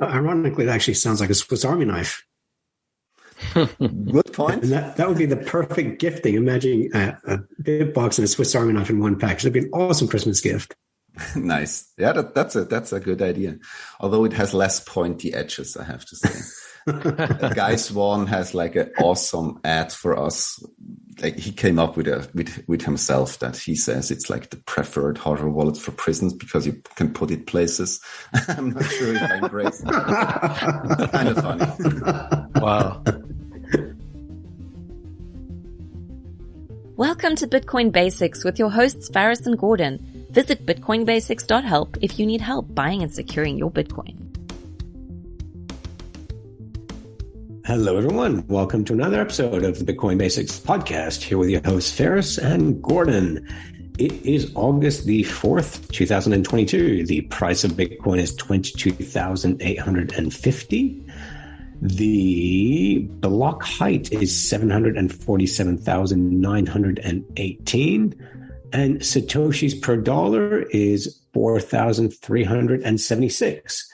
Ironically, it actually sounds like a Swiss Army knife. Good point. And that would be the perfect gifting. Imagine a BitBox and a Swiss Army knife in one package. That'd be an awesome Christmas gift. Nice. Yeah, that's a good idea. Although it has less pointy edges, I have to say. Guy Swan has like an awesome ad for us. Like he came up with himself that he says it's like the preferred hardware wallet for prisons because you can put it places. I'm not sure if I embrace that. Kind of funny. Wow. Welcome to Bitcoin Basics with your hosts Faris and Gordon. Visit bitcoinbasics.help if you need help buying and securing your Bitcoin. Hello, everyone. Welcome to another episode of the Bitcoin Basics podcast. Here with your hosts, Faris and Gordon. It is August the 4th, 2022. The price of Bitcoin is $22,850. The block height is 747,918. And Satoshis per dollar is 4,376.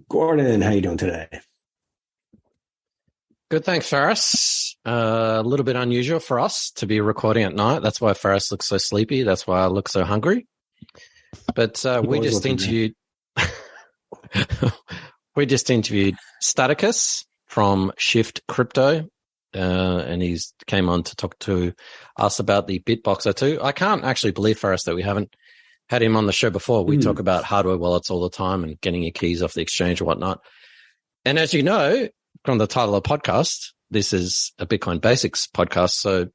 Gordon, how you doing today? Good, thanks, Faris. A little bit unusual for us to be recording at night. That's why Faris looks so sleepy. That's why I look so hungry. But we just interviewed Stadicus from Shift Crypto, and he's came on to talk to us about the BitBox02. I can't actually believe, Faris, that we haven't had him on the show before. We talk about hardware wallets all the time and getting your keys off the exchange or whatnot. And as you know, from the title of the podcast, this is a Bitcoin Basics podcast. So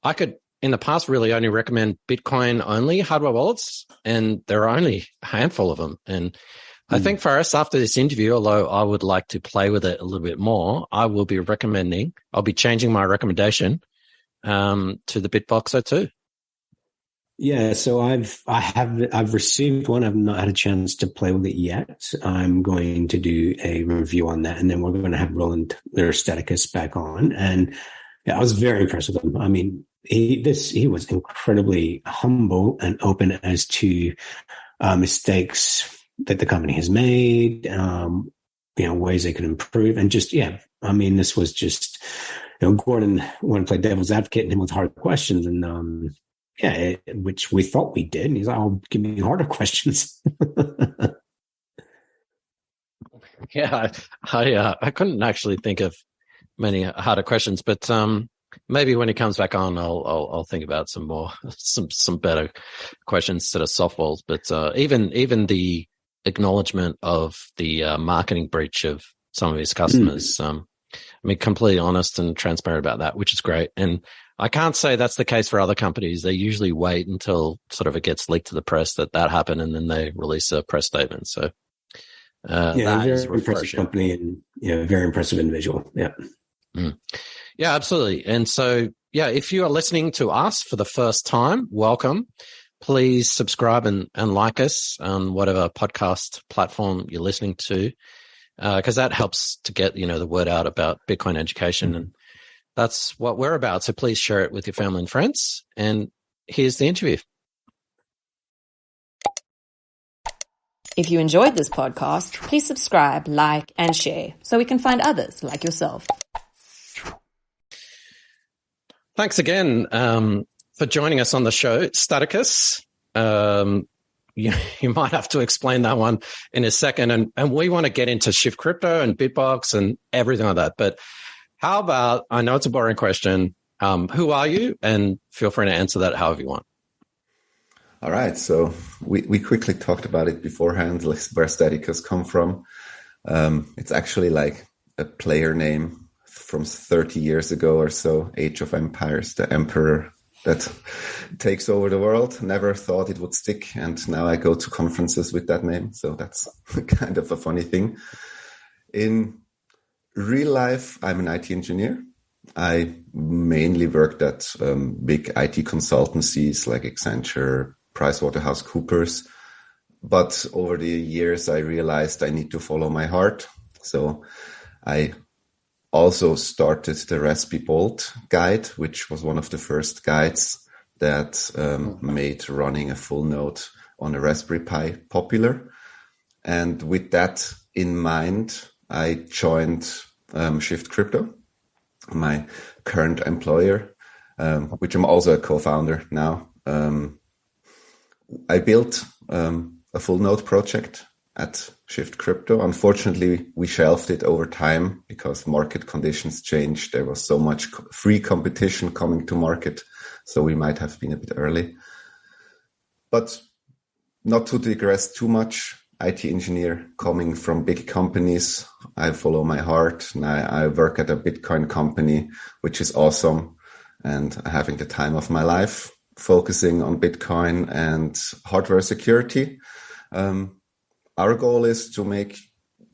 I could, in the past, really only recommend Bitcoin only hardware wallets, and there are only a handful of them. And I think for us, after this interview, although I would like to play with it a little bit more, I'll be changing my recommendation to the BitBox02. Yeah, so I've received one. I've not had a chance to play with it yet. I'm going to do a review on that, and then we're going to have Roland or Stadicus back on. And yeah, I was very impressed with him. I mean, he was incredibly humble and open as to mistakes that the company has made, ways they could improve, and just this was just, Gordon wanted to play devil's advocate and him with hard questions, and which we thought we did. And he's like, "Oh, give me harder questions." Yeah, I couldn't actually think of many harder questions, but maybe when he comes back on, I'll think about some more, some better questions instead of softballs. But even the acknowledgement of the marketing breach of some of his customers, completely honest and transparent about that, which is great. And I can't say that's the case for other companies. They usually wait until sort of it gets leaked to the press that happened, and then they release a press statement. So very impressive company, and very impressive individual. Yeah. Yeah, absolutely. And so, if you are listening to us for the first time, welcome. Please subscribe and like us on whatever podcast platform you're listening to, because that helps to get, the word out about Bitcoin education. And that's what we're about. So please share it with your family and friends. And here's the interview. If you enjoyed this podcast, please subscribe, like, and share so we can find others like yourself. Thanks again for joining us on the show, Stadicus. You might have to explain that one in a second. And we want to get into Shift Crypto and BitBox and everything like that. But how about, I know it's a boring question, who are you? And feel free to answer that however you want. All right. So we quickly talked about it beforehand, like where Stadicus come from. It's actually like a player name from 30 years ago or so, Age of Empires, the emperor that takes over the world. Never thought it would stick, and now I go to conferences with that name. So that's kind of a funny thing. In real life, I'm an IT engineer. I mainly worked at big IT consultancies like Accenture, PricewaterhouseCoopers. But over the years, I realized I need to follow my heart. So I also started the RaspiBolt guide, which was one of the first guides that made running a full node on a Raspberry Pi popular. And with that in mind, I joined Shift Crypto, my current employer, which I'm also a co-founder now. I built a full node project at Shift Crypto. Unfortunately, we shelved it over time because market conditions changed. There was so much free competition coming to market, so we might have been a bit early. But not to digress too much, IT engineer coming from big companies. I follow my heart, and I work at a Bitcoin company, which is awesome, and having the time of my life, focusing on Bitcoin and hardware security. Our goal is to make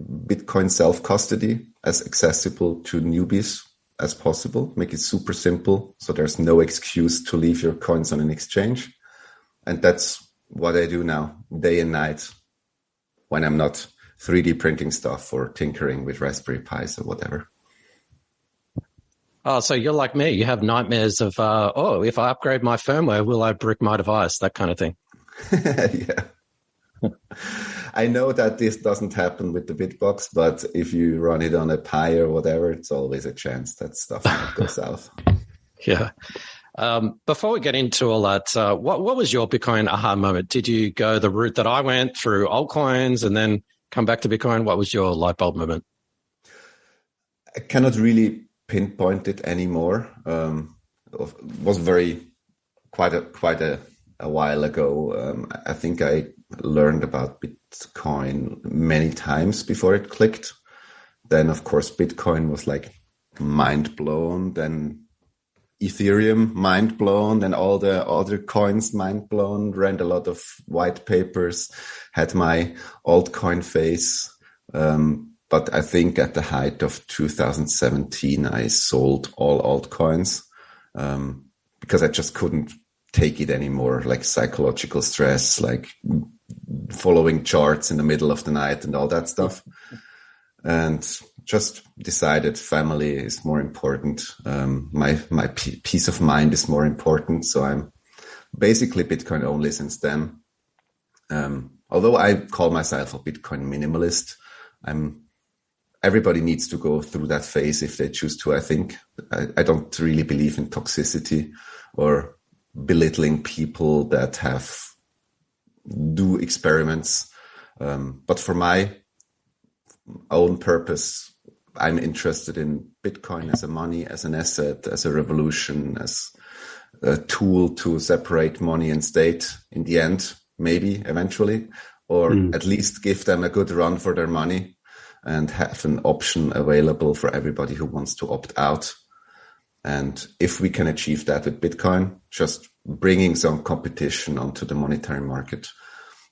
Bitcoin self-custody as accessible to newbies as possible, make it super simple so there's no excuse to leave your coins on an exchange. And that's what I do now, day and night, when I'm not 3D printing stuff or tinkering with Raspberry Pis or whatever. Oh, so you're like me. You have nightmares of, if I upgrade my firmware, will I brick my device? That kind of thing. Yeah. I know that this doesn't happen with the BitBox, but if you run it on a Pi or whatever, it's always a chance that stuff might go south. Yeah. Before we get into all that, what was your Bitcoin aha moment? Did you go the route that I went through altcoins and then come back to Bitcoin? What was your light bulb moment? I cannot really pinpoint it anymore. It was quite a while ago. I think I learned about Bitcoin many times before it clicked. Then, of course, Bitcoin was like mind blown. Then Ethereum, mind blown. Then all the other coins, mind blown. Read a lot of white papers, had my altcoin phase. But I think at the height of 2017, I sold all altcoins because I just couldn't take it anymore, like psychological stress, like following charts in the middle of the night and all that stuff. And just decided family is more important. My peace of mind is more important. So I'm basically Bitcoin only since then. Although I call myself a Bitcoin minimalist, everybody needs to go through that phase if they choose to, I think. I don't really believe in toxicity or belittling people that do experiments. But for my own purpose, I'm interested in Bitcoin as a money, as an asset, as a revolution, as a tool to separate money and state in the end, maybe eventually, or at least give them a good run for their money and have an option available for everybody who wants to opt out. And if we can achieve that with Bitcoin, just bringing some competition onto the monetary market,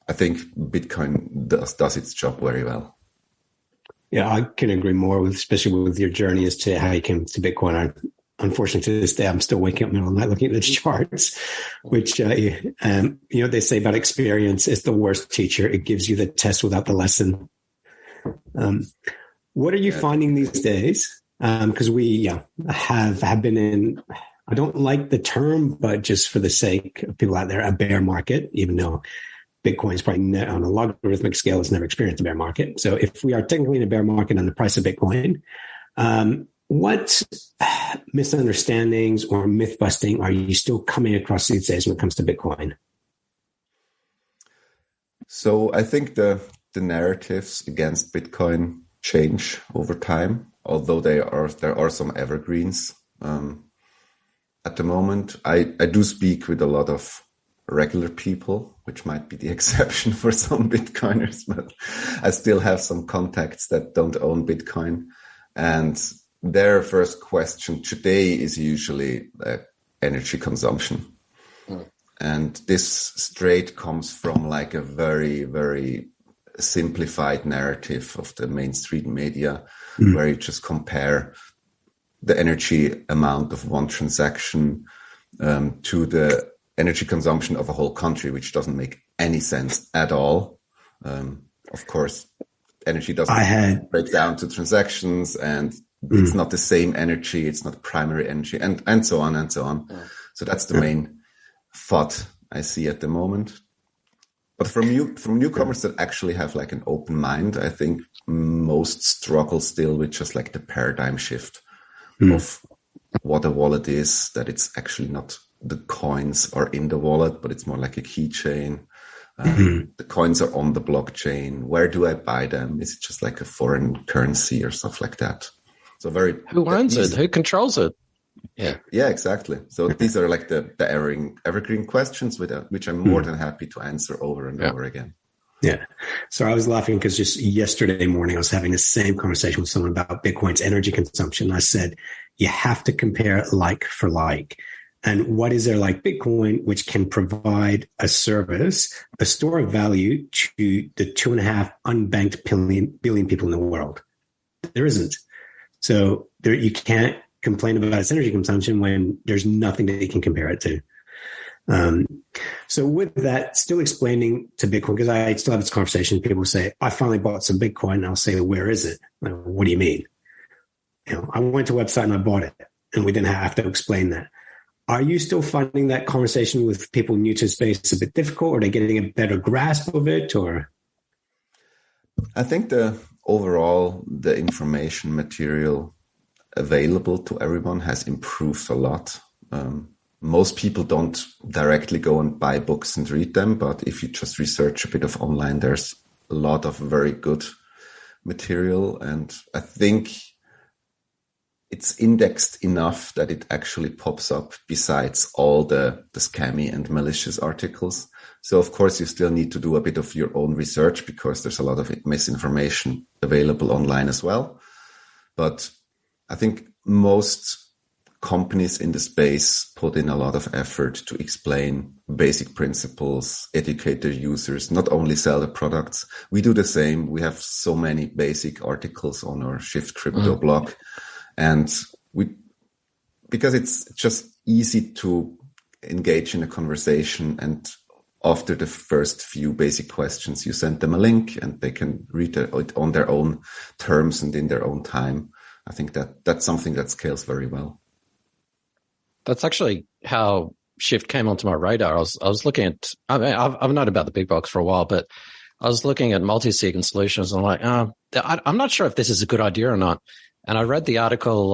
I think Bitcoin does its job very well. Yeah, I can agree more with, especially with your journey as to how you came to Bitcoin. Unfortunately, to this day, I'm still waking up in the middle of the night looking at the charts, which, they say about experience is the worst teacher. It gives you the test without the lesson. What are you finding these days? Because we have been in, I don't like the term, but just for the sake of people out there, a bear market, even though Bitcoin's probably on a logarithmic scale has never experienced a bear market. So if we are technically in a bear market on the price of Bitcoin, what misunderstandings or myth busting are you still coming across these days when it comes to Bitcoin? So I think the narratives against Bitcoin change over time, although there are some evergreens. At the moment, I do speak with a lot of regular people, which might be the exception for some Bitcoiners, but I still have some contacts that don't own Bitcoin. And their first question today is usually energy consumption. And this straight comes from like a very, very simplified narrative of the mainstream media, where you just compare the energy amount of one transaction to the energy consumption of a whole country, which doesn't make any sense at all. Of course, energy doesn't break down to transactions, and it's not the same energy. It's not primary energy, and so on and so on. So that's the main FUD I see at the moment. But from newcomers that actually have like an open mind, I think most struggle still with just like the paradigm shift of what a wallet is, that it's actually not the coins are in the wallet, but it's more like a keychain. The coins are on the blockchain. Where do I buy them? Is it just like a foreign currency or stuff like that? So who owns it? Who controls it? Yeah, exactly. So these are like the evergreen questions which I'm more than happy to answer over and over again. Yeah. So I was laughing because just yesterday morning, I was having the same conversation with someone about Bitcoin's energy consumption. I said, you have to compare like for like. And what is there like Bitcoin, which can provide a service, a store of value to the 2.5 unbanked billion people in the world? There isn't. So you can't complain about its energy consumption when there's nothing that you can compare it to. So with that, still explaining to Bitcoin, because I still have this conversation, people say, I finally bought some Bitcoin, and I'll say, where is it? Like, what do you mean? I went to a website and I bought it, and we didn't have to explain that. Are you still finding that conversation with people new to the space a bit difficult? Or are they getting a better grasp of it? Or I think the information material available to everyone has improved a lot. Most people don't directly go and buy books and read them, but if you just research a bit of online, there's a lot of very good material. And I think it's indexed enough that it actually pops up besides all the scammy and malicious articles. So of course you still need to do a bit of your own research because there's a lot of misinformation available online as well. But I think most companies in the space put in a lot of effort to explain basic principles, educate their users, not only sell the products. We do the same. We have so many basic articles on our Shift Crypto blog. And because it's just easy to engage in a conversation, and after the first few basic questions, you send them a link and they can read it on their own terms and in their own time. I think that's something that scales very well. That's actually how Shift came onto my radar. I was looking at, I've known about the big box for a while, but I was looking at multi-sig and solutions, and I'm like, I'm not sure if this is a good idea or not. And I read the article,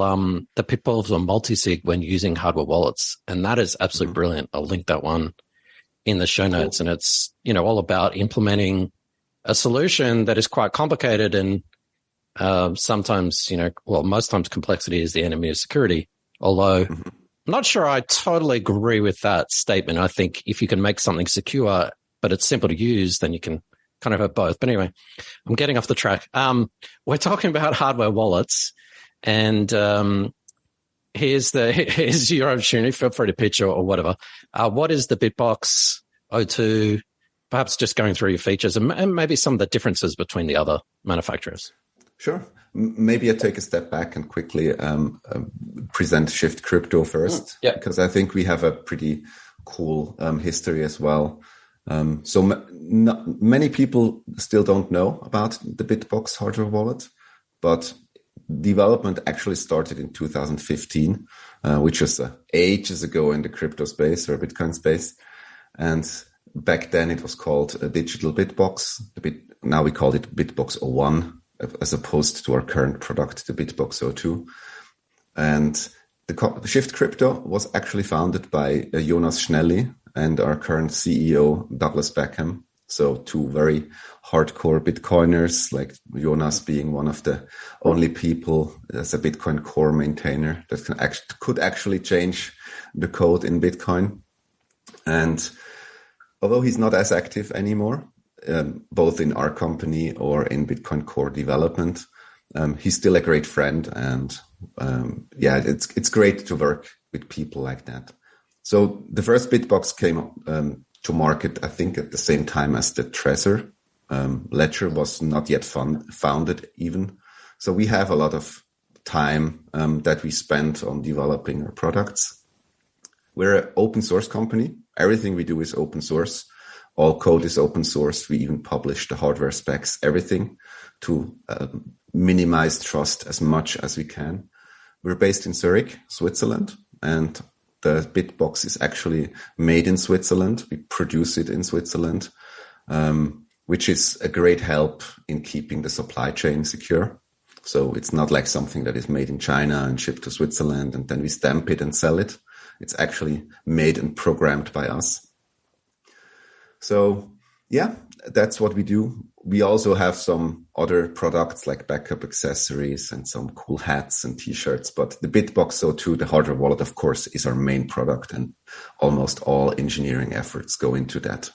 the pitfalls of multi-sig when using hardware wallets, and that is absolutely brilliant. I'll link that one in the show notes. And it's, all about implementing a solution that is quite complicated, and sometimes, most times complexity is the enemy of security. Although I'm not sure I totally agree with that statement. I think if you can make something secure, but it's simple to use, then you can kind of have both. But anyway, I'm getting off the track. We're talking about hardware wallets, and here's your opportunity. Feel free to pitch or whatever. What is the BitBox02? Perhaps just going through your features and maybe some of the differences between the other manufacturers. Sure. Maybe I take a step back and quickly present Shift Crypto first, because I think we have a pretty cool history as well. Many people still don't know about the BitBox hardware wallet, but development actually started in 2015, which is ages ago in the crypto space or Bitcoin space. And back then it was called a digital BitBox. Now we call it BitBox01, as opposed to our current product, the BitBox02. And the Shift Crypto was actually founded by Jonas Schnelli and our current CEO, Douglas Beckham. So two very hardcore Bitcoiners, like Jonas being one of the only people as a Bitcoin core maintainer that could actually change the code in Bitcoin. And although he's not as active anymore, both in our company or in Bitcoin core development, he's still a great friend. And it's great to work with people like that. So the first BitBox came to market, I think, at the same time as the Trezor. Ledger was not yet founded even. So we have a lot of time that we spent on developing our products. We're an open source company. Everything we do is open source. All code is open source. We even publish the hardware specs, everything, to minimize trust as much as we can. We're based in Zurich, Switzerland, and the BitBox is actually made in Switzerland. We produce it in Switzerland. which is a great help in keeping the supply chain secure. So it's not like something that is made in China and shipped to Switzerland and then we stamp it and sell it. It's actually made and programmed by us. So yeah, that's what we do. We also have some other products like backup accessories and some cool hats and t-shirts. But the BitBox02, the hardware wallet, of course, is our main product, and almost all engineering efforts go into that.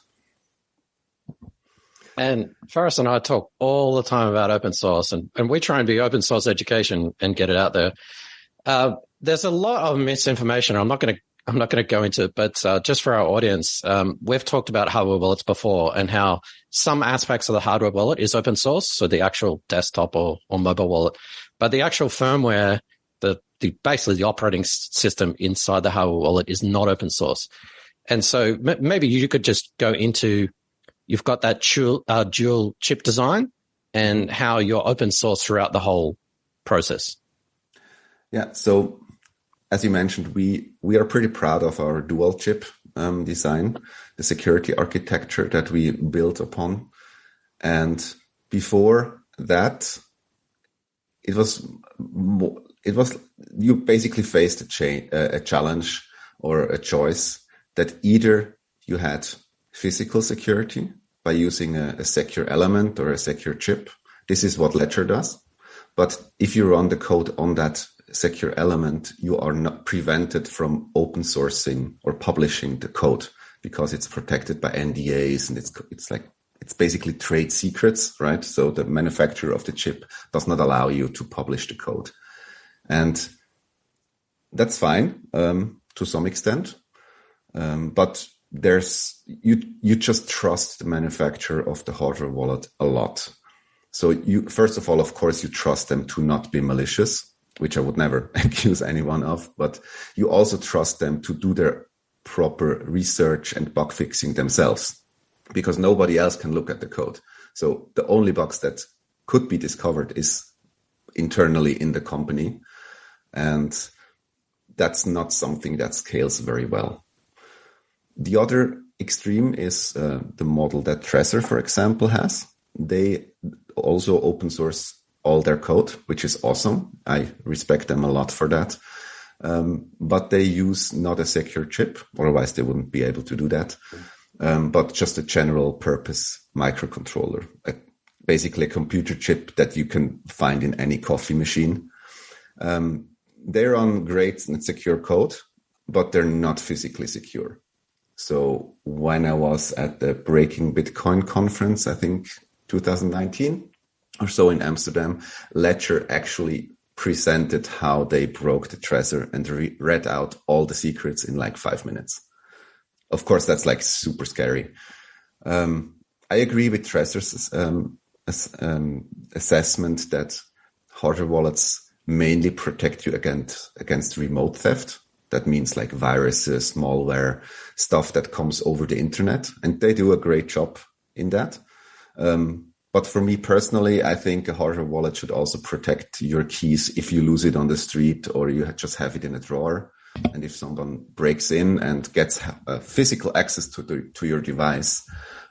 And Faris and I talk all the time about open source, and we try and be open source education and get it out there. There's a lot of misinformation. I'm not going to go into it, but just for our audience, we've talked about hardware wallets before and how some aspects of the hardware wallet is open source, so the actual desktop or mobile wallet, but the actual firmware, basically the operating system inside the hardware wallet is not open source. And so maybe you could just go into, you've got that dual chip design and how you're open source throughout the whole process. Yeah. So as you mentioned, we are pretty proud of our dual chip design, the security architecture that we built upon. And before that, it was you basically faced a challenge or a choice that either you had physical security by using a secure element or a secure chip. This is what Ledger does. But if you run the code on that secure element, you are not prevented from open sourcing or publishing the code because it's protected by NDAs, and it's basically trade secrets, right? So the manufacturer of the chip does not allow you to publish the code. And that's fine to some extent. But you just trust the manufacturer of the hardware wallet a lot. So you, first of all, of course, you trust them to not be malicious, which I would never accuse anyone of, but you also trust them to do their proper research and bug fixing themselves, because nobody else can look at the code. So the only bugs that could be discovered is internally in the company. And that's not something that scales very well. The other extreme is the model that Trezor, for example, has. They also open source all their code, which is awesome. I respect them a lot for that. But they use not a secure chip, otherwise they wouldn't be able to do that. But just a general purpose microcontroller, basically a computer chip that you can find in any coffee machine. They run great and secure code, but they're not physically secure. So when I was at the Breaking Bitcoin conference, I think 2019 or so in Amsterdam, Ledger actually presented how they broke the Trezor and read out all the secrets in like 5 minutes. Of course, that's like super scary. I agree with Trezor's assessment that hardware wallets mainly protect you against remote theft. That means like viruses, malware, stuff that comes over the internet. And they do a great job in that. But for me personally, I think a hardware wallet should also protect your keys if you lose it on the street or you just have it in a drawer. And if someone breaks in and gets physical access to your device,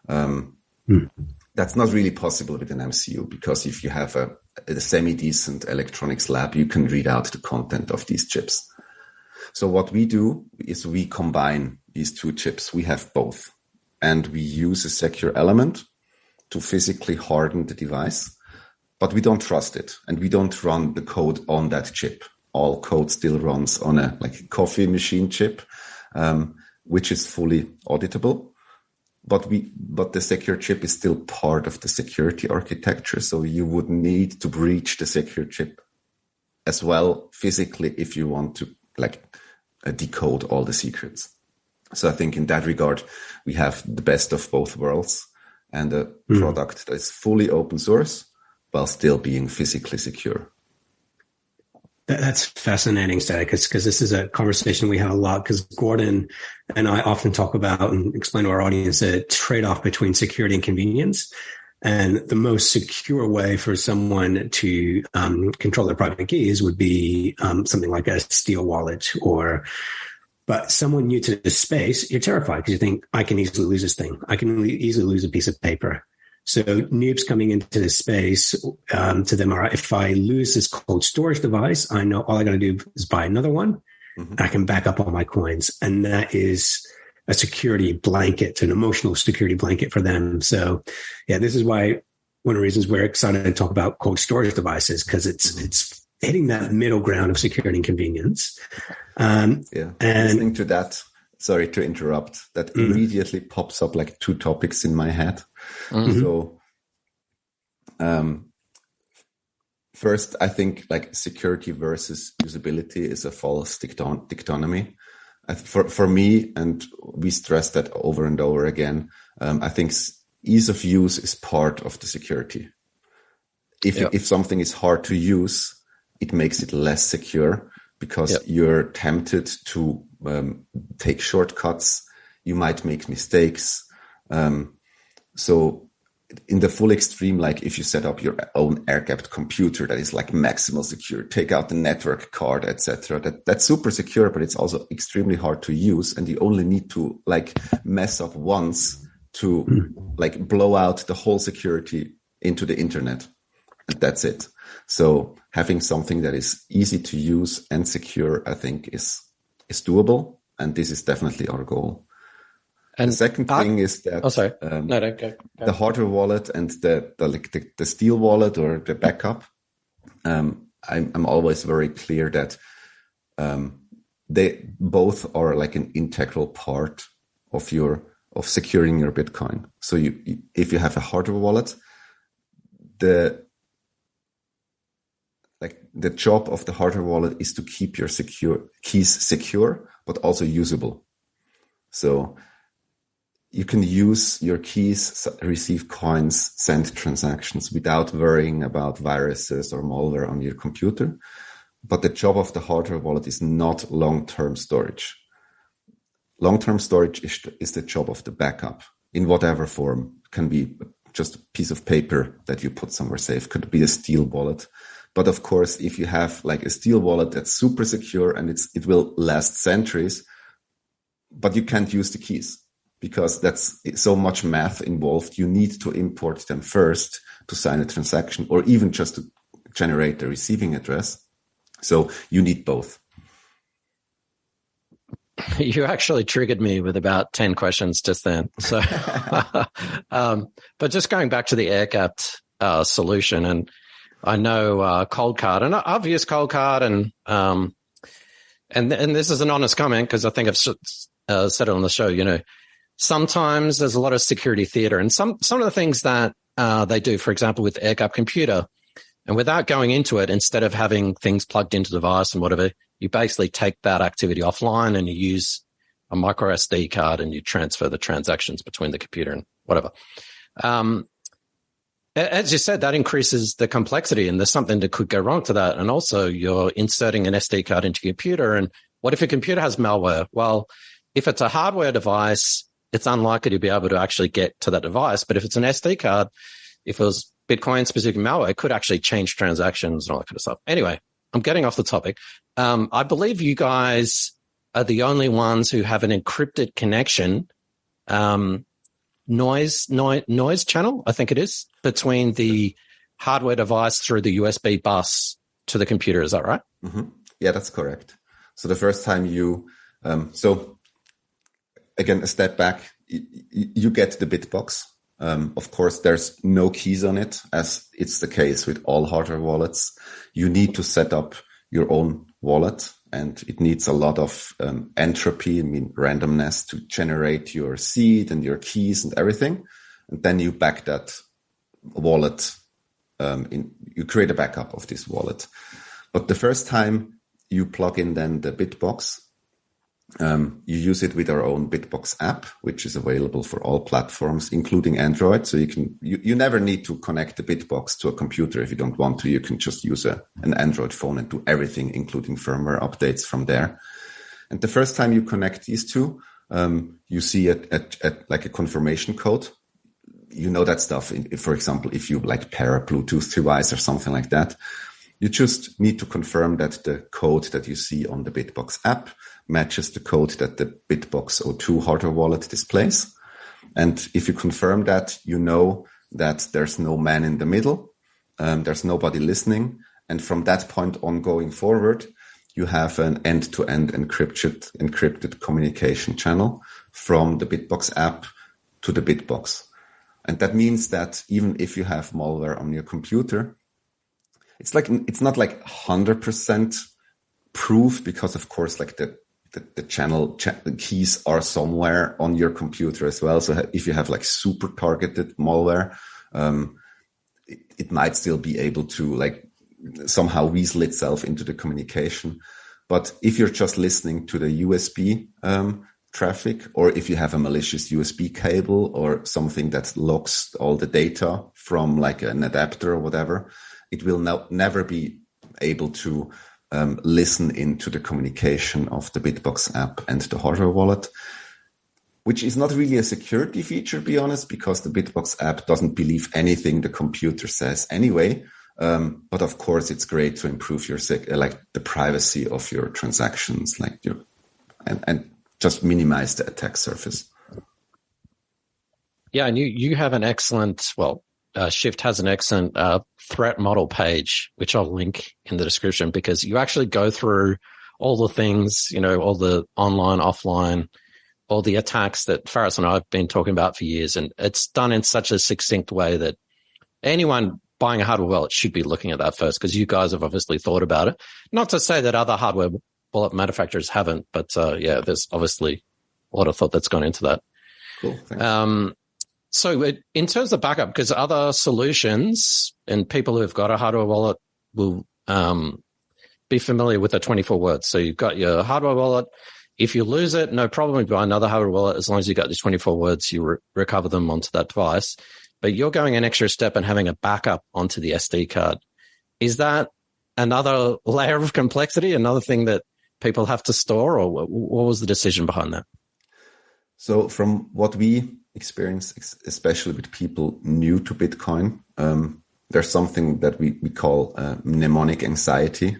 that's not really possible with an MCU, because if you have a semi-decent electronics lab, you can read out the content of these chips. So what we do is we combine these two chips. We have both, and we use a secure element to physically harden the device, but we don't trust it, and we don't run the code on that chip. All code still runs on a coffee machine chip, which is fully auditable. But the secure chip is still part of the security architecture. So you would need to breach the secure chip as well physically if you want to decode all the secrets. So I think in that regard, we have the best of both worlds and a product that is fully open source while still being physically secure. That's fascinating, Stadicus, because this is a conversation we have a lot, because Gordon and I often talk about and explain to our audience a trade-off between security and convenience. And the most secure way for someone to control their private keys would be something like a Steel wallet or But someone new to the space, you're terrified because you think, I can easily lose this thing. I can easily lose a piece of paper. So noobs coming into this space, to them are, if I lose this cold storage device, I know all I got to do is buy another one. Mm-hmm. And I can back up all my coins. And that is a security blanket, an emotional security blanket for them. So yeah, this is why one of the reasons we're excited to talk about cold storage devices, because it's hitting that middle ground of security and convenience. And listening to that, sorry to interrupt, that immediately pops up like two topics in my head. Mm-hmm. So, first, I think like security versus usability is a false dichotomy. For me, and we stress that over and over again, I think ease of use is part of the security. If something is hard to use, it makes it less secure because you're tempted to take shortcuts. You might make mistakes. So in the full extreme, like if you set up your own air-gapped computer that is like maximal secure, take out the network card, etc. That's super secure, but it's also extremely hard to use. And you only need to like mess up once to like blow out the whole security into the internet. And that's it. So having something that is easy to use and secure, I think is doable. And this is definitely our goal. And the second thing is that the hardware wallet and the steel wallet or the backup, I'm always very clear that they both are like an integral part of securing your Bitcoin. So if you have a hardware wallet, the job of the hardware wallet is to keep your keys secure, but also usable. So you can use your keys, receive coins, send transactions without worrying about viruses or malware on your computer. But the job of the hardware wallet is not long-term storage. Long-term storage is the job of the backup in whatever form. It can be just a piece of paper that you put somewhere safe. Could be a steel wallet. But of course, if you have like a steel wallet that's super secure and it will last centuries, but you can't use the keys because that's so much math involved. You need to import them first to sign a transaction or even just to generate the receiving address. So you need both. You actually triggered me with about 10 questions just then. So, but just going back to the air-gapped solution, and I know Cold Card, and I've used Cold Card, and this is an honest comment because I think I've said it on the show. You know, sometimes there's a lot of security theater, and some of the things that they do, for example, with air-gapped computer, and without going into it, instead of having things plugged into the device and whatever, you basically take that activity offline and you use a micro SD card and you transfer the transactions between the computer and whatever. As you said, that increases the complexity and there's something that could go wrong to that. And also you're inserting an SD card into your computer. And what if your computer has malware? Well, if it's a hardware device, it's unlikely to be able to actually get to that device. But if it's an SD card, if it was Bitcoin specific malware, it could actually change transactions and all that kind of stuff. Anyway, I'm getting off the topic. I believe you guys are the only ones who have an encrypted connection, noise channel, I think it is, between the hardware device through the USB bus to the computer. Is that right? Mm-hmm. Yeah, that's correct. So the first time so again, a step back, you get the BitBox. Of course, there's no keys on it, as it's the case with all hardware wallets. You need to set up your own wallet, and it needs a lot of entropy, randomness, to generate your seed and your keys and everything. And then you back that wallet you create a backup of this wallet. But the first time you plug in then the BitBox, you use it with our own BitBox app, which is available for all platforms, including Android. So you never need to connect the BitBox to a computer if you don't want to. You can just use an Android phone and do everything, including firmware updates from there. And the first time you connect these two, you see like a confirmation code. You know that stuff. For example, if you like pair a Bluetooth device or something like that, You just need to confirm that the code that you see on the BitBox app matches the code that the BitBox02 hardware wallet displays. And if you confirm that, you know that there's no man in the middle, there's nobody listening. And from that point on going forward, you have an end-to-end encrypted communication channel from the BitBox app to the BitBox. And that means that even if you have malware on your computer, it's not like 100% proof, because of course, like the channel keys are somewhere on your computer as well. So if you have like super targeted malware, it might still be able to like somehow weasel itself into the communication. But if you're just listening to the USB traffic, or if you have a malicious USB cable or something that locks all the data from like an adapter or whatever, it will never be able to listen into the communication of the BitBox app and the hardware wallet, which is not really a security feature, to be honest, because the BitBox app doesn't believe anything the computer says anyway. But of course, it's great to improve your the privacy of your transactions, and just minimize the attack surface. Yeah, and you have an excellent, Shift has an excellent threat model page, which I'll link in the description, because you actually go through all the things, all the online, offline, all the attacks that Faris and I have been talking about for years. And it's done in such a succinct way that anyone buying a hardware wallet should be looking at that first, because you guys have obviously thought about it. Not to say that other hardware wallet manufacturers haven't, but there's obviously a lot of thought that's gone into that. Cool. Thanks. So in terms of backup, because other solutions and people who've got a hardware wallet will be familiar with the 24 words. So you've got your hardware wallet. If you lose it, no problem. You buy another hardware wallet. As long as you got these 24 words, you recover them onto that device. But you're going an extra step and having a backup onto the SD card. Is that another layer of complexity, another thing that people have to store, or what was the decision behind that? So from what we experience, especially with people new to Bitcoin, there's something that we call mnemonic anxiety.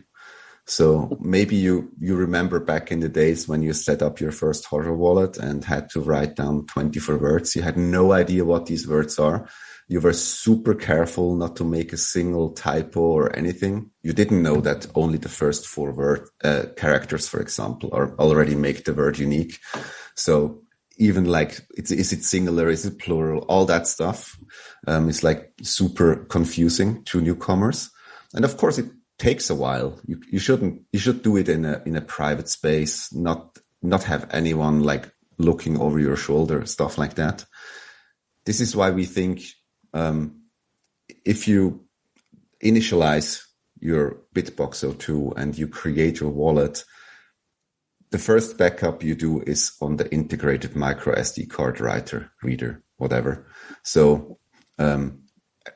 So maybe you remember back in the days when you set up your first hardware wallet and had to write down 24 words. You had no idea what these words are. You were super careful not to make a single typo or anything. You didn't know that only the first 4 characters, for example, already make the word unique. So even like, is it singular? Is it plural? All that stuff is like super confusing to newcomers. And of course, it takes a while. You should do it in a private space, not have anyone like looking over your shoulder, stuff like that. This is why we think if you initialize your BitBox02 and you create your wallet, the first backup you do is on the integrated micro SD card reader, whatever. So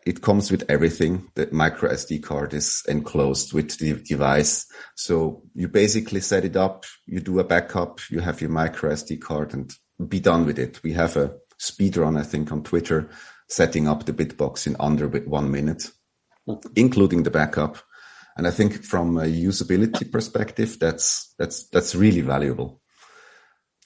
it comes with everything. The micro SD card is enclosed with the device. So you basically set it up, you do a backup, you have your micro SD card, and be done with it. We have a speed run, I think, on Twitter, setting up the BitBox in under 1 minute, including the backup. And I think from a usability perspective, that's really valuable.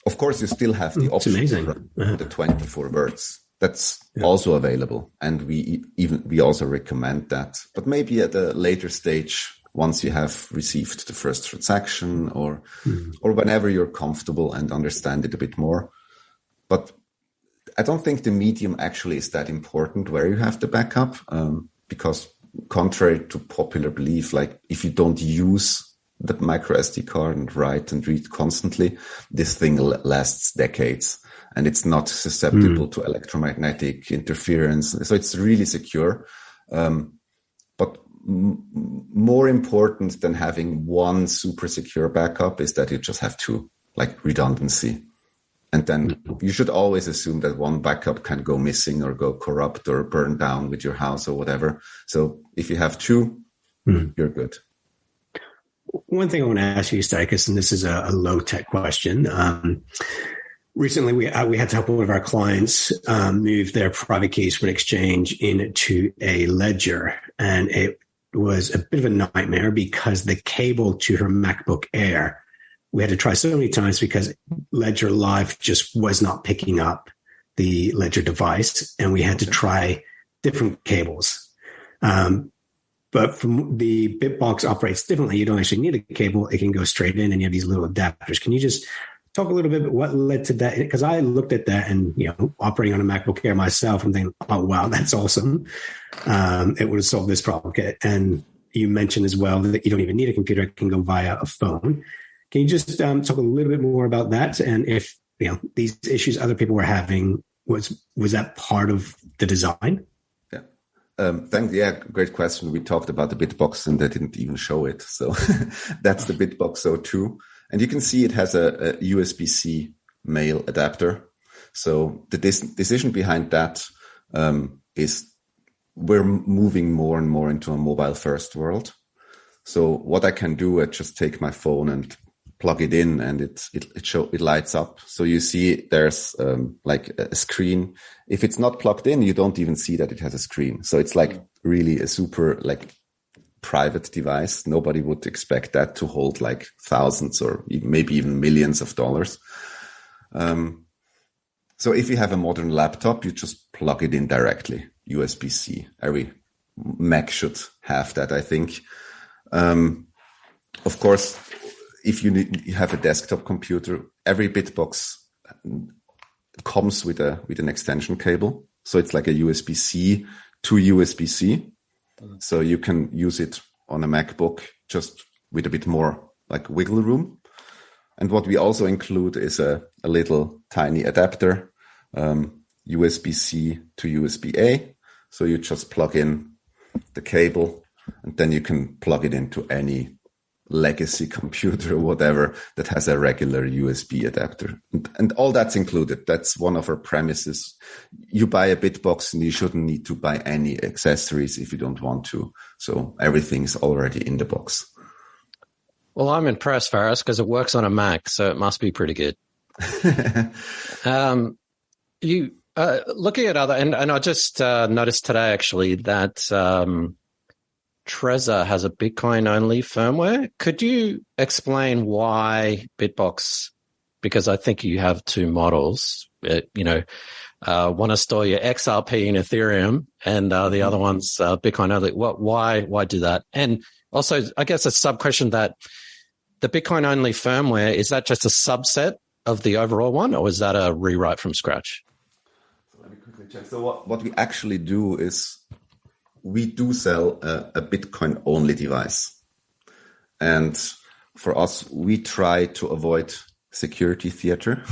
Of course, you still have the option of the 24 words. That's also available. And we also recommend that. But maybe at a later stage, once you have received the first transaction or whenever you're comfortable and understand it a bit more. But I don't think the medium actually is that important where you have the backup, because contrary to popular belief, like if you don't use the micro SD card and write and read constantly, this thing lasts decades and it's not susceptible to electromagnetic interference. So it's really secure. But more important than having one super secure backup is that you just have to like redundancy. And then you should always assume that one backup can go missing or go corrupt or burn down with your house or whatever. So if you have 2, you're good. One thing I want to ask you, Stadicus, and this is a low-tech question. Recently, we had to help one of our clients move their private keys for an exchange into a ledger. And was a bit of a nightmare because the cable to her MacBook Air, we had to try so many times because Ledger Live just was not picking up the Ledger device, and we had to try different cables. But from the BitBox operates differently. You don't actually need a cable. It can go straight in, and you have these little adapters. Can you just talk a little bit about what led to that? Because I looked at that and, operating on a MacBook Air myself, I'm thinking, oh, wow, that's awesome. It would have solved this problem. And you mentioned as well that you don't even need a computer. It can go via a phone. Can you just talk a little bit more about that? And if, these issues other people were having, was that part of the design? Great question. We talked about the BitBox and they didn't even show it. So that's the BitBox02. And you can see it has a USB-C male adapter. So the decision behind that is we're moving more and more into a mobile first world. So what I can do, I just take my phone and plug it in and it lights up. So you see there's like a screen. If it's not plugged in, you don't even see that it has a screen. So it's like really a super like private device. Nobody would expect that to hold like thousands or maybe even millions of dollars. So if you have a modern laptop, you just plug it in directly, USB-C. Every Mac should have that, I think. Of course, if you have a desktop computer, every BitBox comes with an extension cable. So it's like a USB-C to USB-C. So you can use it on a MacBook just with a bit more like wiggle room. And what we also include is a little tiny adapter, USB-C to USB-A. So you just plug in the cable and then you can plug it into any legacy computer or whatever that has a regular USB adapter. And all that's included. That's one of our premises. You buy a BitBox and you shouldn't need to buy any accessories if you don't want to. So everything's already in the box. Well, I'm impressed, Faris, because it works on a Mac, so it must be pretty good. You looking at other, and I just noticed today actually that Trezor has a Bitcoin-only firmware. Could you explain why BitBox? Because I think you have two models. Want to store your XRP in Ethereum, and the other one's Bitcoin-only. Why do that? And also, I guess a sub-question that the Bitcoin-only firmware, is that just a subset of the overall one, or is that a rewrite from scratch? So let me quickly check. So what we actually do is we do sell a Bitcoin-only device. And for us, we try to avoid security theater.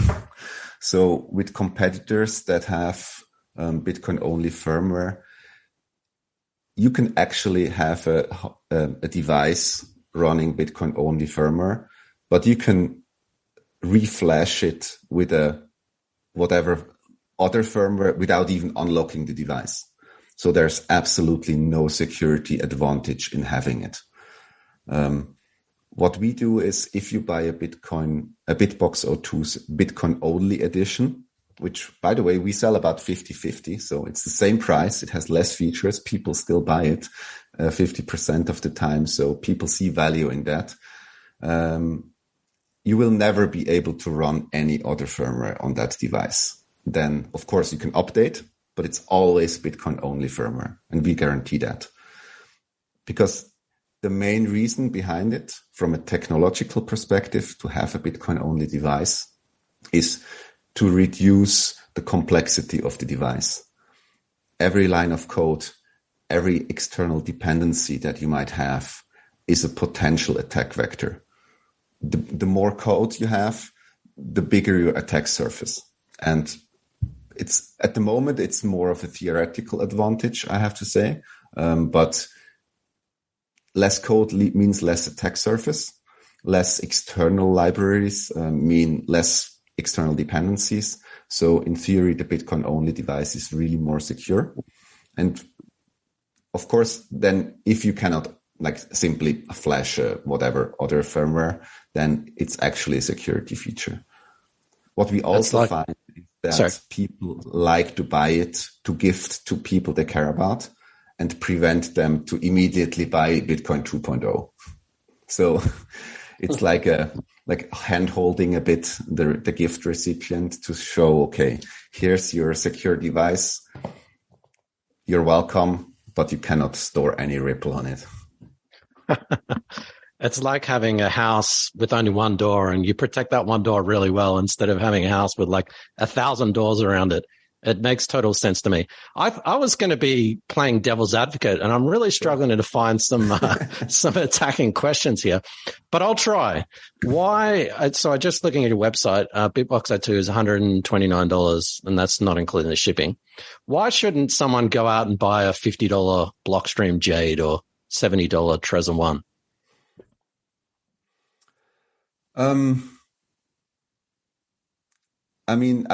So with competitors that have Bitcoin-only firmware, you can actually have a device running Bitcoin-only firmware, but you can reflash it with whatever other firmware without even unlocking the device. So there's absolutely no security advantage in having it. What we do is if you buy a BitBox02 Bitcoin-only edition, which, by the way, we sell about 50-50. So it's the same price. It has less features. People still buy it 50% of the time. So people see value in that. You will never be able to run any other firmware on that device. Then, of course, you can update, but it's always Bitcoin-only firmware. And we guarantee that. Because the main reason behind it, from a technological perspective, to have a Bitcoin-only device is to reduce the complexity of the device. Every line of code, every external dependency that you might have is a potential attack vector. The more code you have, the bigger your attack surface. And it's at the moment, it's more of a theoretical advantage, I have to say. But less code means less attack surface. Less external libraries mean less external dependencies. So in theory, the Bitcoin-only device is really more secure. And of course, then if you cannot simply flash whatever other firmware, then it's actually a security feature. What we also find is that people like to buy it to gift to people they care about. and prevent them to immediately buy Bitcoin 2.0. So it's like hand holding a bit the gift recipient to show, okay, here's your secure device. You're welcome, but you cannot store any Ripple on it. It's like having a house with only one door, and you protect that one door really well instead of having a house with like 1,000 doors around it. It makes total sense to me. I was going to be playing devil's advocate, and I'm really struggling to find some attacking questions here, but I'll try. Why? So I'm just looking at your website. BitBox02 is $129, and that's not including the shipping. Why shouldn't someone go out and buy a $50 Blockstream Jade or $70 Trezor One? I mean,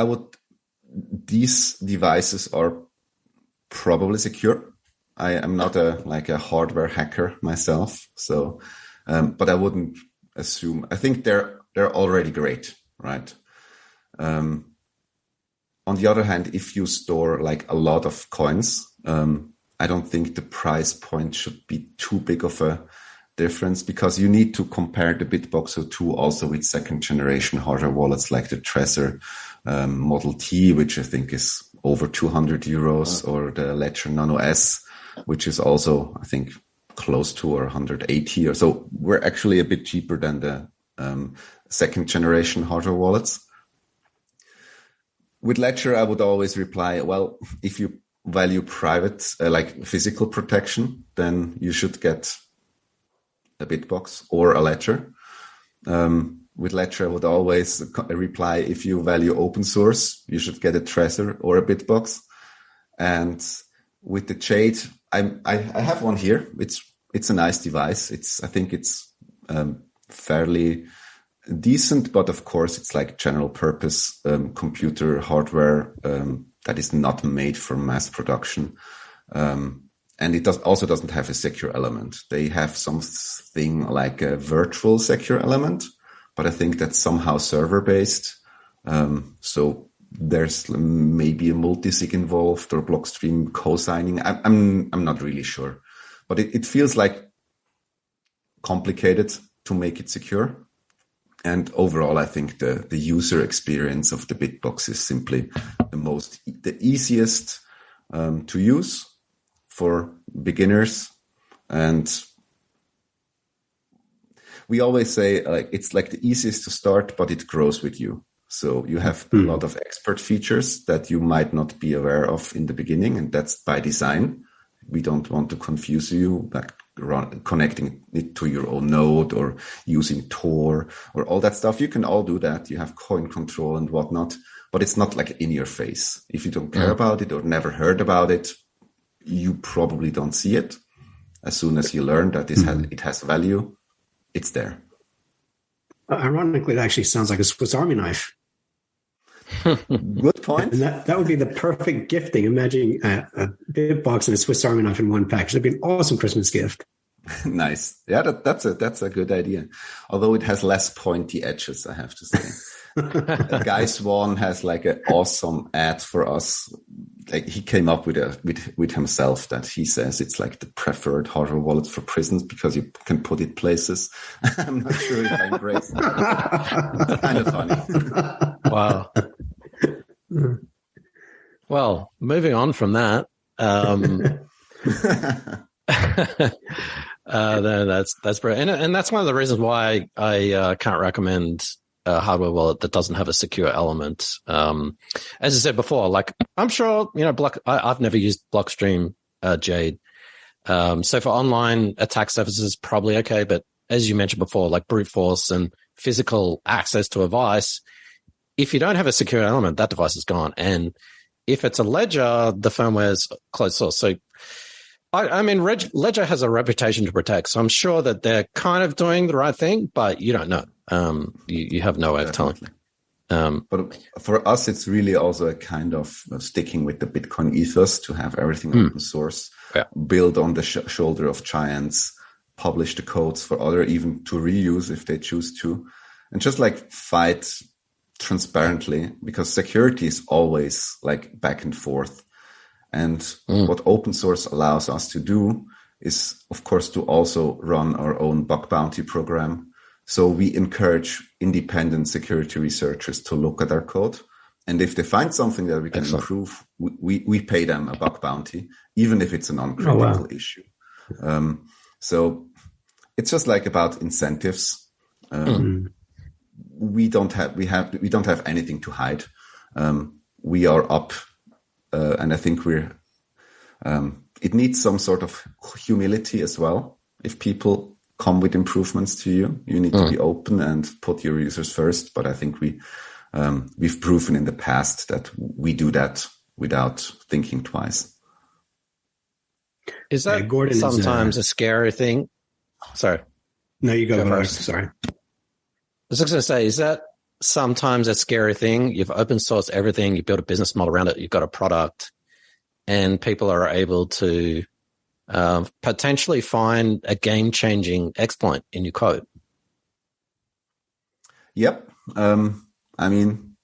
these devices are probably secure. I am not a hardware hacker myself, so but I wouldn't assume. I think they're already great, right? On the other hand, if you store like a lot of coins, I don't think the price point should be too big of a difference, because you need to compare the BitBox02 also with second generation hardware wallets like the Trezor Model T, which I think is over 200 euros, or the Ledger Nano S, which is also, I think, close to or 180 or so. We're actually a bit cheaper than the second generation hardware wallets. With Ledger, I would always reply, well, if you value private, like physical protection, then you should get a BitBox or a Ledger. With Ledger, I would always reply, if you value open source, you should get a Trezor or a BitBox. And with the Jade, I have one here. It's a nice device. I think it's fairly decent, but of course it's like general purpose computer hardware that is not made for mass production. And it also doesn't have a secure element. They have something like a virtual secure element, but I think that's somehow server-based. So there's maybe a multisig involved or Blockstream co-signing. I'm not really sure, but it feels like complicated to make it secure. And overall, I think the user experience of the BitBox is simply the easiest to use for beginners. And we always say it's like the easiest to start, but it grows with you. So you have a lot of expert features that you might not be aware of in the beginning, and that's by design. We don't want to confuse you, like connecting it to your own node or using Tor or all that stuff. You can all do that. You have coin control and whatnot, but it's not like in your face. If you don't care about it or never heard about it, you probably don't see it. As soon as you learn that it has value, it's there. Ironically, it actually sounds like a Swiss Army knife. Good point. And that would be the perfect gifting. Imagine a BitBox and a Swiss Army knife in one package. That'd be an awesome Christmas gift. Nice. Yeah, that's a good idea. Although it has less pointy edges, I have to say. Guy Swan has like an awesome ad for us. Like he came up with himself that he says it's like the preferred hardware wallet for prisons because you can put it places. I'm not sure if I embrace that. It's kind of funny. Wow. Well, moving on from that, that's brilliant, and that's one of the reasons why I can't recommend a hardware wallet that doesn't have a secure element. As I said before, like I'm sure I've never used Blockstream Jade, so for online attack surfaces probably okay, but as you mentioned before, like brute force and physical access to a device, if you don't have a secure element, that device is gone. And if it's a Ledger, the firmware is closed source. So, I mean, Ledger has a reputation to protect. So I'm sure that they're kind of doing the right thing, but you don't know. You have no way of telling. But for us, it's really also a kind of sticking with the Bitcoin ethos to have everything open source, build on the shoulder of giants, publish the codes for others, even to reuse if they choose to, and just like fight transparently, because security is always like back and forth. And what open source allows us to do is, of course, to also run our own bug bounty program. So we encourage independent security researchers to look at our code. And if they find something that we can improve, we pay them a bug bounty, even if it's a non-critical issue. So it's just like about incentives. We don't have anything to hide. We are up, and I think it needs some sort of humility as well. If people come with improvements to you, you need to be open and put your users first. But I think we've proven in the past that we do that without thinking twice. Is that sometimes a scary thing? Sorry. No, you go first. Sorry. I was just going to say, is that sometimes a scary thing? You've open sourced everything, you build a business model around it, you've got a product, and people are able to potentially find a game-changing exploit in your code. Yep. I mean,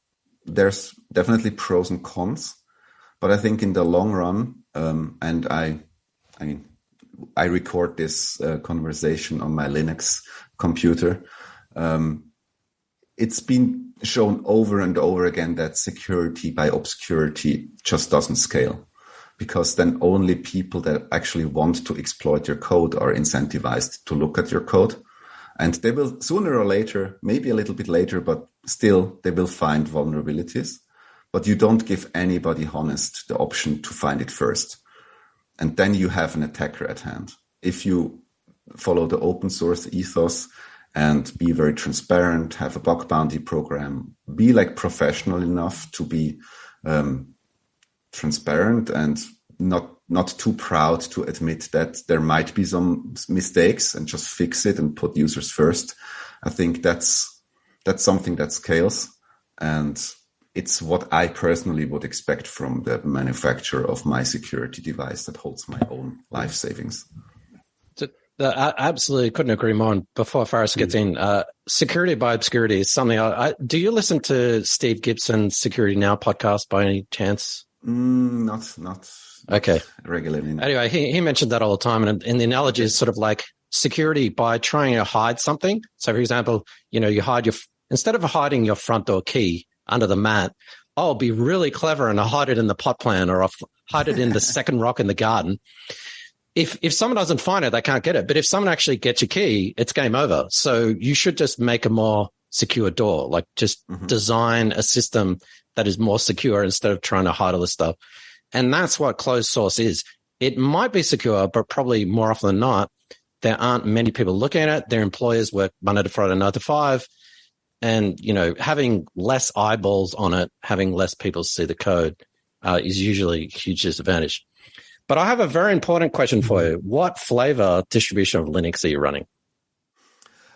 there's definitely pros and cons, but I think in the long run, and I record this conversation on my Linux computer. It's been shown over and over again that security by obscurity just doesn't scale, because then only people that actually want to exploit your code are incentivized to look at your code. And they will sooner or later, maybe a little bit later, but still they will find vulnerabilities. But you don't give anybody honest the option to find it first. And then you have an attacker at hand. If you follow the open source ethos and be very transparent, have a bug bounty program, be like professional enough to be transparent and not too proud to admit that there might be some mistakes, and just fix it and put users first. I think that's something that scales, and it's what I personally would expect from the manufacturer of my security device that holds my own life savings. I absolutely couldn't agree more. And before Faris gets in, security by obscurity is something do you listen to Steve Gibson's Security Now podcast by any chance? Not okay. Regularly. Anyway, he mentioned that all the time. And the analogy is sort of like security by trying to hide something. So, for example, you hide instead of hiding your front door key under the mat, I'll be really clever and I'll hide it in the pot plant, or I'll hide it in the second rock in the garden. If someone doesn't find it, they can't get it. But if someone actually gets your key, it's game over. So you should just make a more secure door, like just design a system that is more secure instead of trying to hide all this stuff. And that's what closed source is. It might be secure, but probably more often than not, there aren't many people looking at it. Their employers work Monday to Friday, 9 to 5. And, having less eyeballs on it, having less people see the code is usually a huge disadvantage. But I have a very important question for you. What flavor distribution of Linux are you running?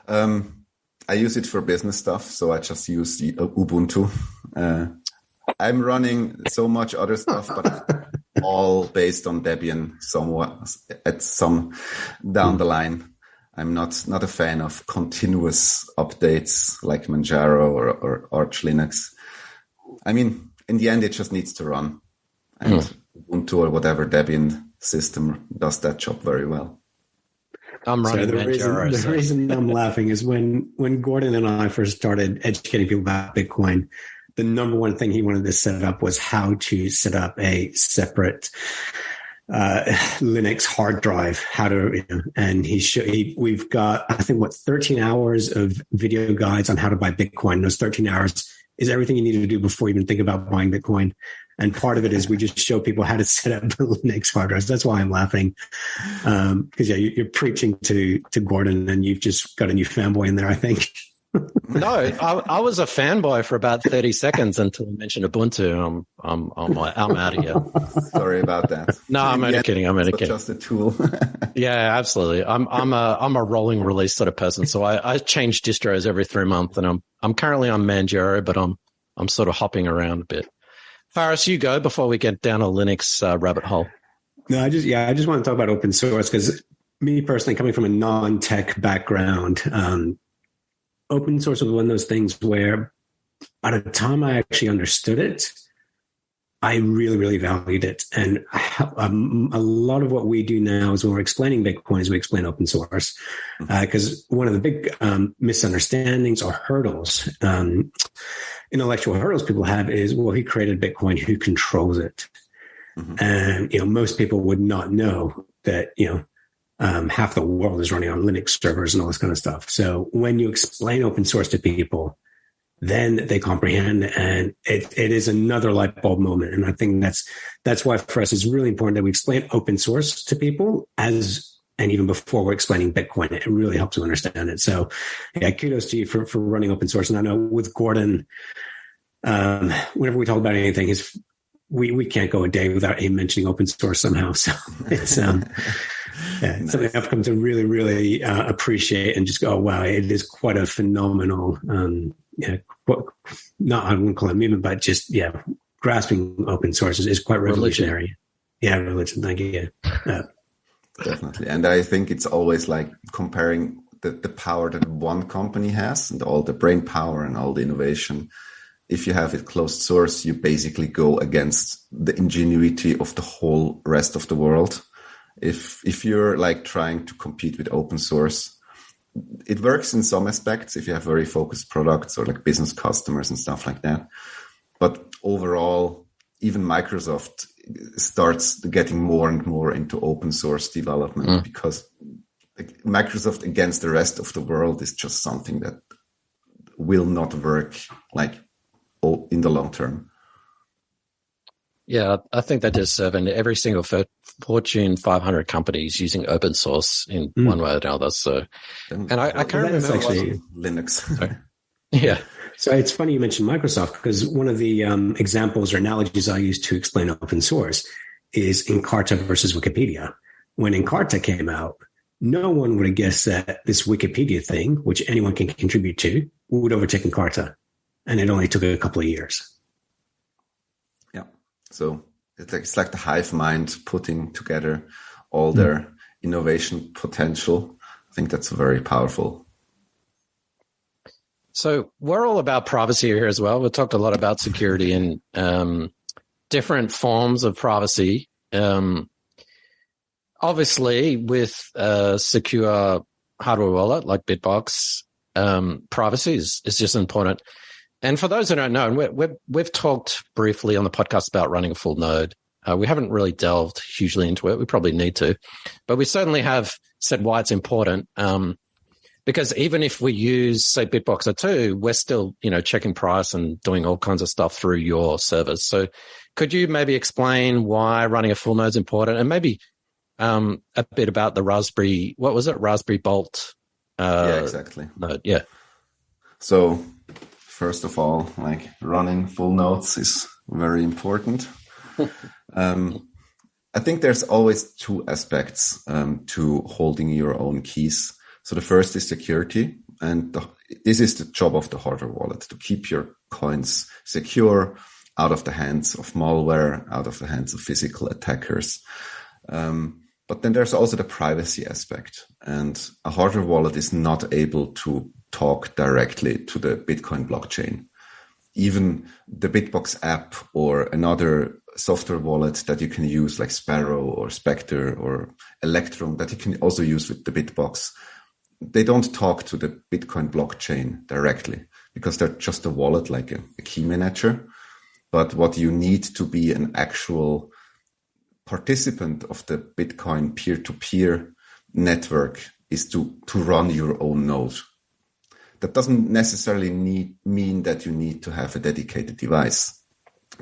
I use it for business stuff, so I just use the Ubuntu. I'm running so much other stuff, but all based on Debian somewhat at some down the line. I'm not a fan of continuous updates like Manjaro or Arch Linux. I mean, in the end, it just needs to run. And Ubuntu or whatever Debian system does that job very well. I'm running Manjaro. The reason I'm laughing is when Gordon and I first started educating people about Bitcoin, the number one thing he wanted to set up was how to set up a separate Linux hard drive. And we've got, I think, 13 hours of video guides on how to buy Bitcoin. Those 13 hours is everything you need to do before you even think about buying Bitcoin. And part of it is we just show people how to set up Linux hard drives. That's why I'm laughing. Because you're preaching to Gordon, and you've just got a new fanboy in there, I think. No, I was a fanboy for about 30 seconds until you mentioned Ubuntu. I'm out of here. Sorry about that. No, I'm only kidding. I'm only kidding. Just a tool. Yeah, absolutely. I'm a rolling release sort of person. So I change distros every 3 months, and I'm currently on Manjaro, but I'm sort of hopping around a bit. Faris, you go before we get down a Linux rabbit hole. No, I just want to talk about open source, because me personally, coming from a non-tech background, open source was one of those things where by the time I actually understood it, I really, really valued it. And a lot of what we do now is when we're explaining Bitcoin is we explain open source. Because one of the big misunderstandings or hurdles, intellectual hurdles people have is, well, he created Bitcoin, who controls it? And, most people would not know that, half the world is running on Linux servers and all this kind of stuff. So when you explain open source to people, then they comprehend, and it is another light bulb moment. And I think that's why for us it's really important that we explain open source to people and even before we're explaining Bitcoin. It really helps them understand it. So yeah, kudos to you for running open source. And I know with Gordon, whenever we talk about anything, we can't go a day without him mentioning open source somehow. So it's it's something I've come to really, really appreciate and just go, oh, wow, it is quite a phenomenal, I wouldn't call it movement, but just, grasping open source is quite revolutionary. Religion. Thank you. Definitely. And I think it's always like comparing the power that one company has and all the brain power and all the innovation. If you have it closed source, you basically go against the ingenuity of the whole rest of the world. If you're like trying to compete with open source, it works in some aspects if you have very focused products or like business customers and stuff like that. But overall, even Microsoft starts getting more and more into open source development because like, Microsoft against the rest of the world is just something that will not work like in the long term. Yeah, I think that does serve, and every single Fortune 500 companies using open source in one way or another. So, and I can't remember actually Linux. Sorry. Yeah. So it's funny you mentioned Microsoft, because one of the examples or analogies I use to explain open source is Encarta versus Wikipedia. When Encarta came out, no one would have guessed that this Wikipedia thing, which anyone can contribute to, would overtake Encarta. And it only took a couple of years. So it's like the hive mind putting together all their innovation potential. I think that's very powerful. So we're all about privacy here as well. We've talked a lot about security and different forms of privacy. Obviously, with a secure hardware wallet like BitBox, privacy is just important. And for those who don't know, and we've talked briefly on the podcast about running a full node. We haven't really delved hugely into it. We probably need to, but we certainly have said why it's important. Because even if we use, say, BitBox02, we're still, checking price and doing all kinds of stuff through your servers. So could you maybe explain why running a full node is important, and maybe a bit about the RaspiBolt? Yeah, exactly. Node. Yeah. So first of all, like running full nodes is very important. I think there's always two aspects to holding your own keys. So the first is security, and this is the job of the hardware wallet, to keep your coins secure, out of the hands of malware, out of the hands of physical attackers. But then there's also the privacy aspect, and a hardware wallet is not able to talk directly to the Bitcoin blockchain. Even the BitBox app or another software wallet that you can use like Sparrow or Spectre or Electrum that you can also use with the BitBox, they don't talk to the Bitcoin blockchain directly because they're just a wallet, like a key manager. But what you need to be an actual participant of the Bitcoin peer-to-peer network is to run your own node. That doesn't necessarily mean that you need to have a dedicated device.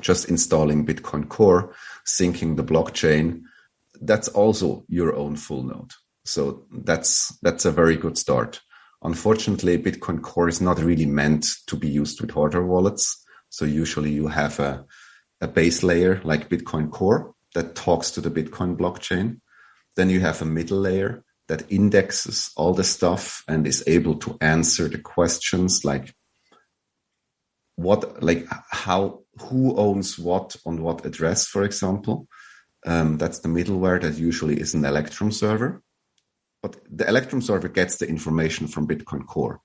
Just installing Bitcoin Core, syncing the blockchain, that's also your own full node. So that's a very good start. Unfortunately, Bitcoin Core is not really meant to be used with hardware wallets. So usually you have a base layer like Bitcoin Core that talks to the Bitcoin blockchain. Then you have a middle layer that indexes all the stuff and is able to answer the questions like who owns what on what address, for example. That's the middleware that usually is an Electrum server. But the Electrum server gets the information from Bitcoin Core.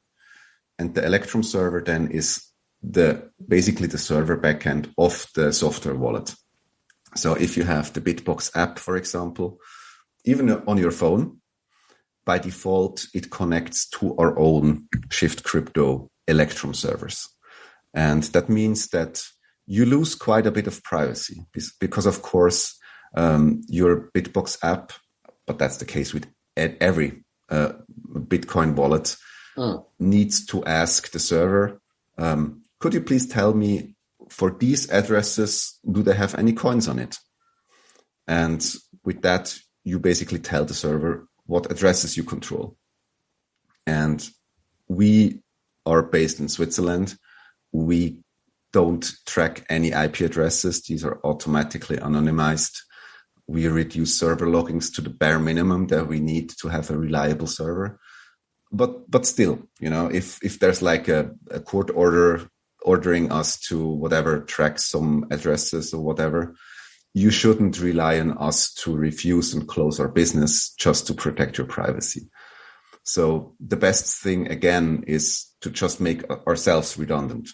And the Electrum server then is basically the server backend of the software wallet. So if you have the BitBox app, for example, even on your phone, by default, it connects to our own Shift Crypto Electrum servers. And that means that you lose quite a bit of privacy because, of course, your BitBox app, but that's the case with every Bitcoin wallet, needs to ask the server, could you please tell me, for these addresses, do they have any coins on it? And with that, you basically tell the server what addresses you control. And we are based in Switzerland. We don't track any IP addresses. These are automatically anonymized. We reduce server loggings to the bare minimum that we need to have a reliable server. But still, if there's like a court order ordering us to whatever, track some addresses or whatever, you shouldn't rely on us to refuse and close our business just to protect your privacy. So the best thing, again, is to just make ourselves redundant.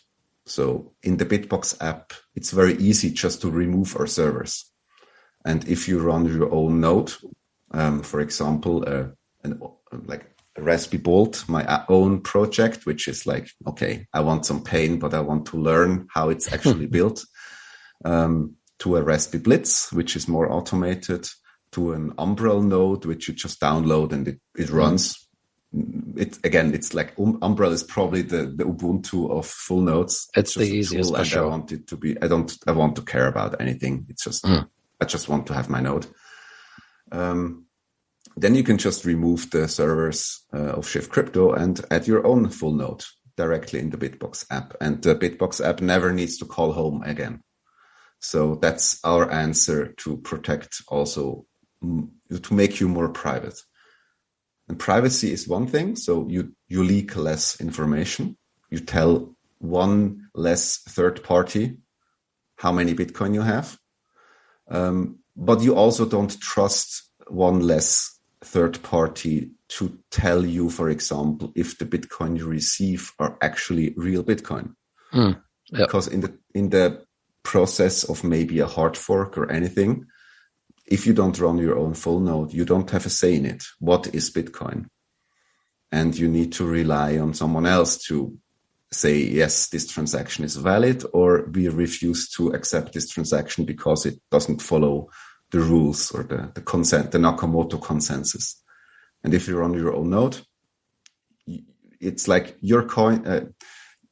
So in the BitBox app, it's very easy just to remove our servers. And if you run your own node, for example, like a RaspiBolt, my own project, which is like, okay, I want some pain, but I want to learn how it's actually built, to a RaspiBlitz, which is more automated, to an Umbrel node, which you just download and it runs. It's like Umbrel is probably the Ubuntu of full nodes. It's the easiest for sure. I want it to be, I want to care about anything. It's just, I just want to have my node. Then you can just remove the servers of Shift Crypto and add your own full node directly in the BitBox app. And the BitBox app never needs to call home again. So that's our answer to protect also, to make you more private. And privacy is one thing. So you leak less information. You tell one less third party how many Bitcoin you have. But you also don't trust one less third party to tell you, for example, if the Bitcoin you receive are actually real Bitcoin. Yep. Because in the process of maybe a hard fork or anything, if you don't run your own full node, you don't have a say in it. What is Bitcoin? And you need to rely on someone else to say, yes, this transaction is valid, or we refuse to accept this transaction because it doesn't follow the rules or the consent, the Nakamoto consensus. And if you run your own node, it's like your coin,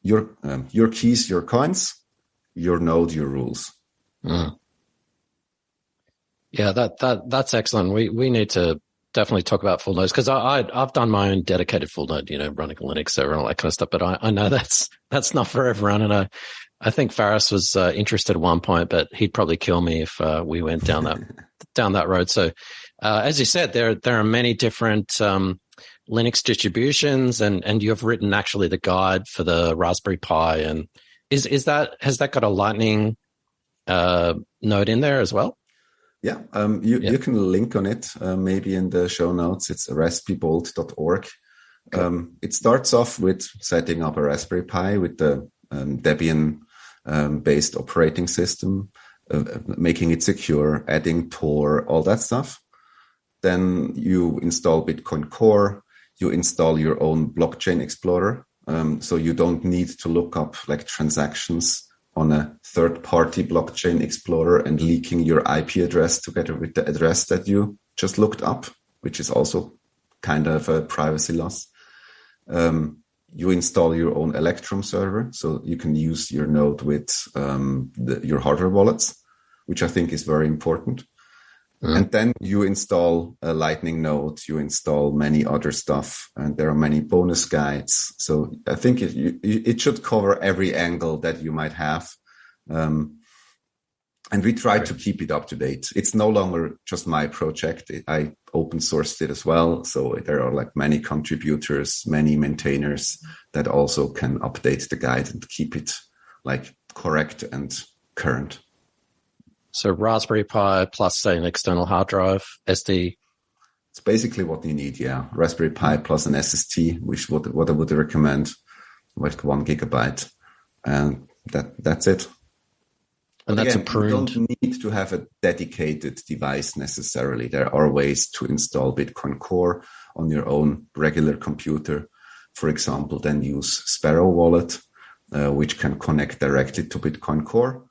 your keys, your coins, your node, your rules. Yeah, that's excellent. We need to definitely talk about full nodes, because I've done my own dedicated full node, running a Linux server and all that kind of stuff. But I know that's not for everyone, and I think Faris was interested at one point, but he'd probably kill me if we went down that road. So as you said, there are many different Linux distributions, and you've written actually the guide for the Raspberry Pi, and has that got a Lightning node in there as well? Yeah, you can link on it, maybe in the show notes. It's RaspiBolt.org. Okay. It starts off with setting up a Raspberry Pi with the Debian based operating system, making it secure, adding Tor, all that stuff. Then you install Bitcoin Core, you install your own blockchain explorer. So you don't need to look up like transactions on a third-party blockchain explorer and leaking your IP address together with the address that you just looked up, which is also kind of a privacy loss. You install your own Electrum server, so you can use your node with your hardware wallets, which I think is very important. And then you install a Lightning node, you install many other stuff, and there are many bonus guides. So I think it should cover every angle that you might have. And we try to keep it up to date. It's no longer just my project. I open sourced it as well. So there are like many contributors, many maintainers that also can update the guide and keep it like correct and current. So Raspberry Pi plus, say, an external hard drive, SD. It's basically what you need, yeah. Raspberry Pi plus an SSD, which what I would recommend, like 1 gigabyte. And that's it. And but that's again, you don't need to have a dedicated device necessarily. There are ways to install Bitcoin Core on your own regular computer. For example, then use Sparrow Wallet, which can connect directly to Bitcoin Core.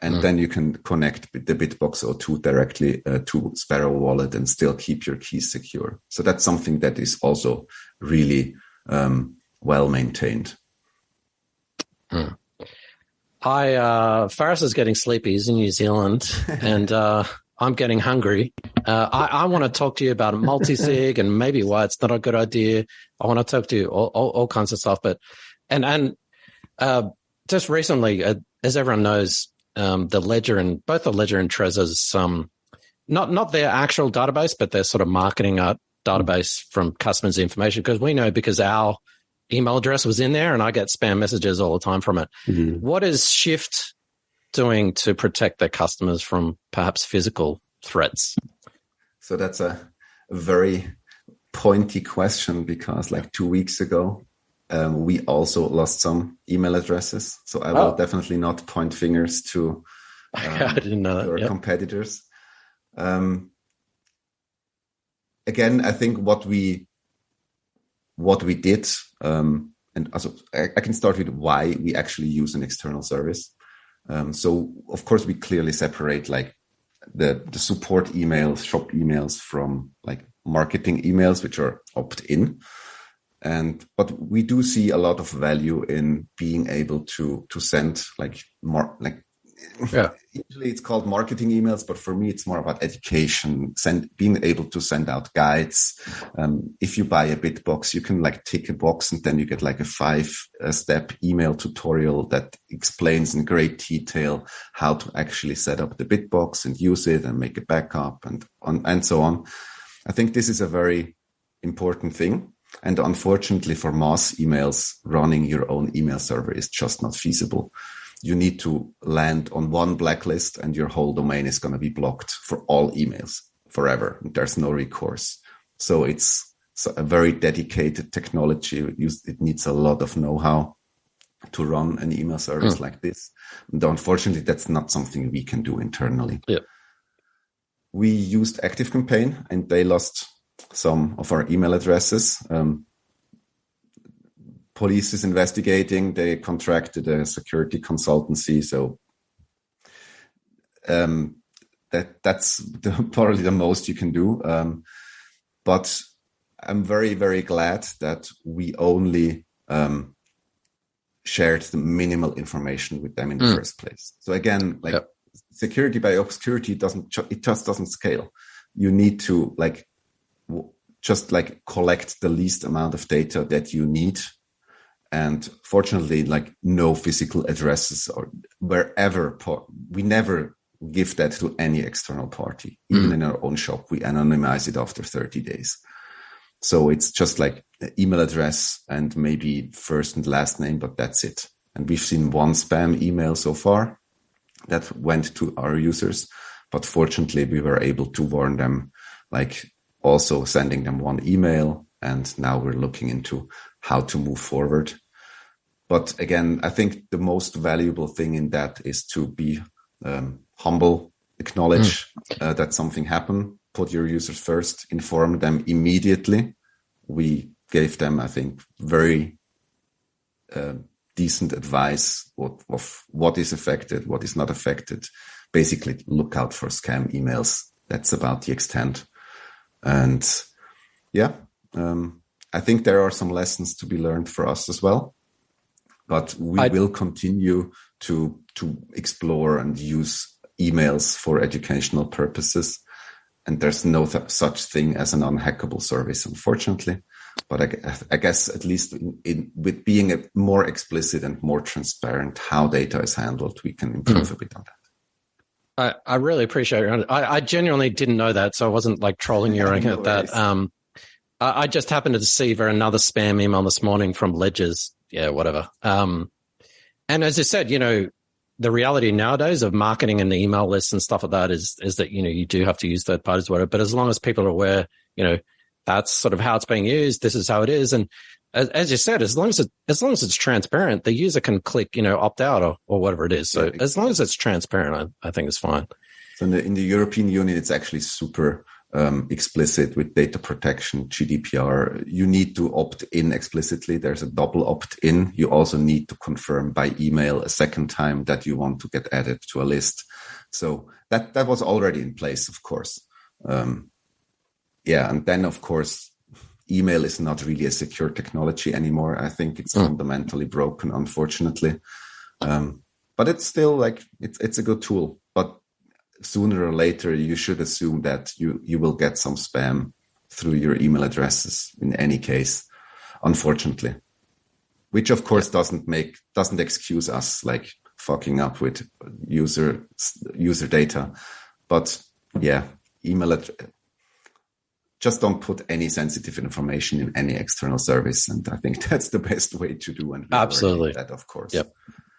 And then you can connect the BitBox02 directly to Sparrow Wallet and still keep your keys secure. So that's something that is also really well maintained. Faris is getting sleepy. He's in New Zealand, and I'm getting hungry. I want to talk to you about multi-sig and maybe why it's not a good idea. I want to talk to you all kinds of stuff. But and just recently, as everyone knows, the Ledger and both the Ledger and Trezor's not their actual database, but their sort of marketing database from customers' information, because our email address was in there and I get spam messages all the time from it. Mm-hmm. What is Shift doing to protect their customers from perhaps physical threats? So that's a very pointy question, because like 2 weeks ago, we also lost some email addresses. So I will definitely not point fingers to I didn't know that. Our competitors. Again, I think what we did, and also I can start with why we actually use an external service. So of course we clearly separate like the support emails, shop emails from like marketing emails, which are opt-in. But we do see a lot of value in being able to send usually it's called marketing emails, but for me, it's more about education, being able to send out guides. If you buy a BitBox, you can like tick a box and then you get like a 5-step email tutorial that explains in great detail how to actually set up the BitBox and use it and make a backup and so on. I think this is a very important thing. And unfortunately for mass emails, running your own email server is just not feasible. You need to land on one blacklist and your whole domain is going to be blocked for all emails forever. There's no recourse. So it's a very dedicated technology. It needs a lot of know-how to run an email service like this. And unfortunately, that's not something we can do internally. Yeah. We used ActiveCampaign and they lost some of our email addresses. Police is investigating. They contracted a security consultancy. So that's probably the most you can do. But I'm very, very glad that we only shared the minimal information with them in the first place. So again, security by obscurity it just doesn't scale. You need to just collect the least amount of data that you need. And fortunately, no physical addresses or wherever. We never give that to any external party. Even in our own shop, we anonymize it after 30 days. So it's just like the email address and maybe first and last name, but that's it. And we've seen one spam email so far that went to our users. But fortunately, we were able to warn them, also sending them one email. And now we're looking into how to move forward. But again, I think the most valuable thing in that is to be humble, acknowledge that something happened, put your users first, inform them immediately. We gave them, I think, very decent advice of what is affected, what is not affected. Basically, look out for scam emails. That's about the extent. And I think there are some lessons to be learned for us as well. But we will continue to explore and use emails for educational purposes. And there's no such thing as an unhackable service, unfortunately. But I guess at least with being more explicit and more transparent how data is handled, we can improve a bit on that. I really appreciate it. I genuinely didn't know that, so I wasn't trolling you or anything like that. I just happened to see another spam email this morning from Ledgers. Yeah, whatever. And as I said, the reality nowadays of marketing and the email lists and stuff like that is that, you do have to use third parties, whatever. But as long as people are aware, that's sort of how it's being used. This is how it is. And as you said, as long as it's transparent, the user can click, opt out or whatever it is. So as long as it's transparent, I think it's fine. So in the European Union, it's actually super explicit with data protection, GDPR. You need to opt in explicitly. There's a double opt in. You also need to confirm by email a second time that you want to get added to a list. So that was already in place, of course. And then of course, email is not really a secure technology anymore. I think it's fundamentally broken, unfortunately. But it's still like, it's a good tool, but sooner or later, you should assume that you will get some spam through your email addresses in any case, unfortunately, which of course doesn't excuse us like fucking up with user data. But yeah, just don't put any sensitive information in any external service. And I think that's the best way to do. And absolutely that, of course. Yep.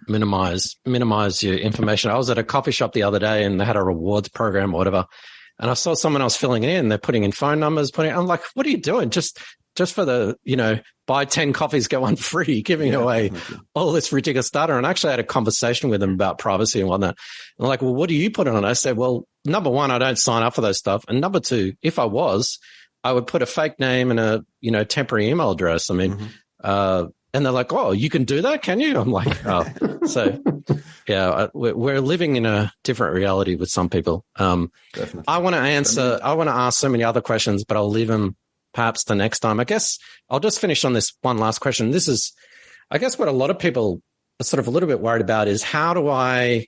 Minimize your information. I was at a coffee shop the other day and they had a rewards program or whatever. And I saw someone else filling it in. They're putting in phone numbers, I'm like, what are you doing? Just for the, buy 10 coffees, get one free, giving away all this ridiculous data. And I actually had a conversation with them about privacy and whatnot. And I'm like, well, what do you put on? I said, well, number one, I don't sign up for those stuff. And number two, if I was, I would put a fake name and a, temporary email address. I mean, and they're like, oh, you can do that, can you? I'm like, oh. So, yeah, we're living in a different reality with some people. Definitely. I want to ask so many other questions, but I'll leave them perhaps the next time. I guess I'll just finish on this one last question. This is, I guess, what a lot of people are sort of a little bit worried about is how do I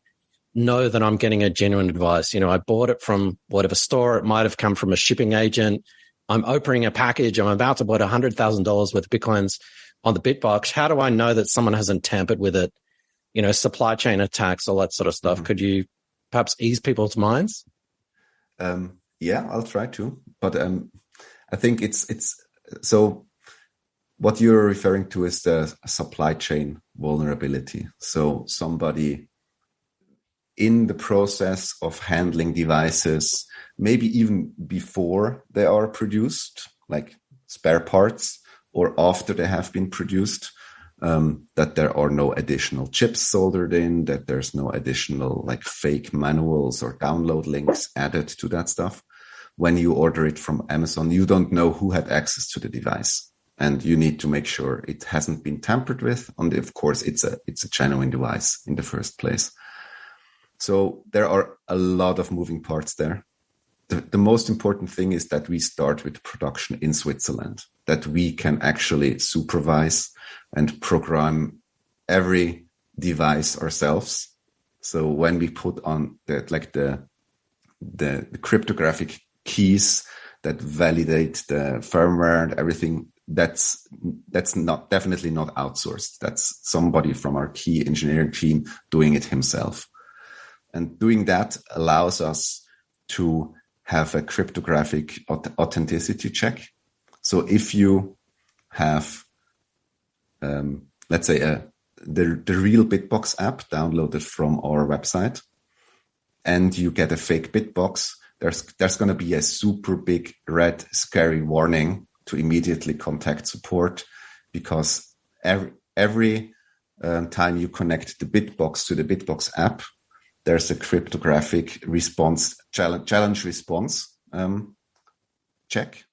know that I'm getting a genuine advice? I bought it from whatever store. It might have come from a shipping agent. I'm opening a package. I'm about to buy $100,000 worth of Bitcoins on the BitBox. How do I know that someone hasn't tampered with it? Supply chain attacks, all that sort of stuff. Could you perhaps ease people's minds? Yeah, I'll try to. But I think it's so what you're referring to is the supply chain vulnerability. So somebody in the process of handling devices, maybe even before they are produced, like spare parts, or after they have been produced, that there are no additional chips soldered in, that there's no additional like fake manuals or download links added to that stuff. When you order it from Amazon, you don't know who had access to the device, and you need to make sure it hasn't been tampered with. And of course, it's a genuine device in the first place. So there are a lot of moving parts there. The most important thing is that we start with production in Switzerland, that we can actually supervise and program every device ourselves. So when we put on the cryptographic keys that validate the firmware and everything, that's definitely not outsourced. That's somebody from our key engineering team doing it himself. And doing that allows us to have a cryptographic authenticity check. So if you have, let's say, the real BitBox app downloaded from our website, and you get a fake BitBox, there's going to be a super big red scary warning to immediately contact support, because every time you connect the BitBox to the BitBox app, there's a cryptographic response challenge response check,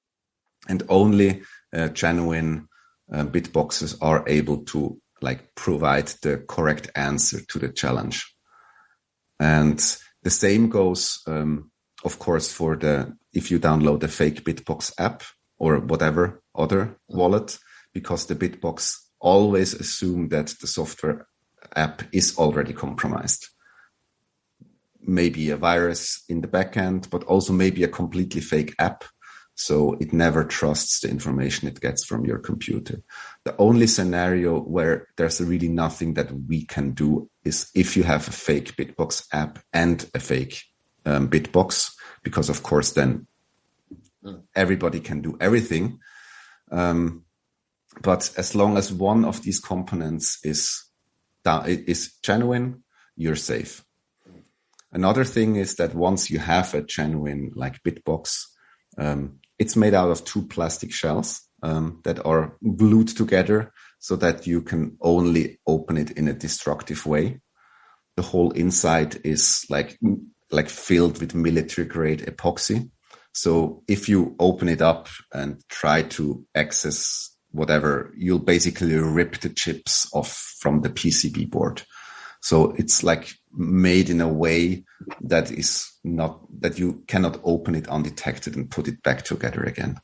and only genuine BitBoxes are able to provide the correct answer to the challenge. And the same goes, of course, for if you download the fake BitBox app or whatever other wallet, because the BitBox always assume that the software app is already compromised. Maybe a virus in the backend, but also maybe a completely fake app. So it never trusts the information it gets from your computer. The only scenario where there's really nothing that we can do is if you have a fake BitBox app and a fake BitBox, because of course then everybody can do everything. But as long as one of these components is genuine, you're safe. Another thing is that once you have a genuine BitBox, it's made out of 2 plastic shells. that are glued together so that you can only open it in a destructive way. The whole inside is like filled with military grade epoxy. So if you open it up and try to access whatever, you'll basically rip the chips off from the PCB board. So it's like made in a way that is not, that you cannot open it undetected and put it back together again.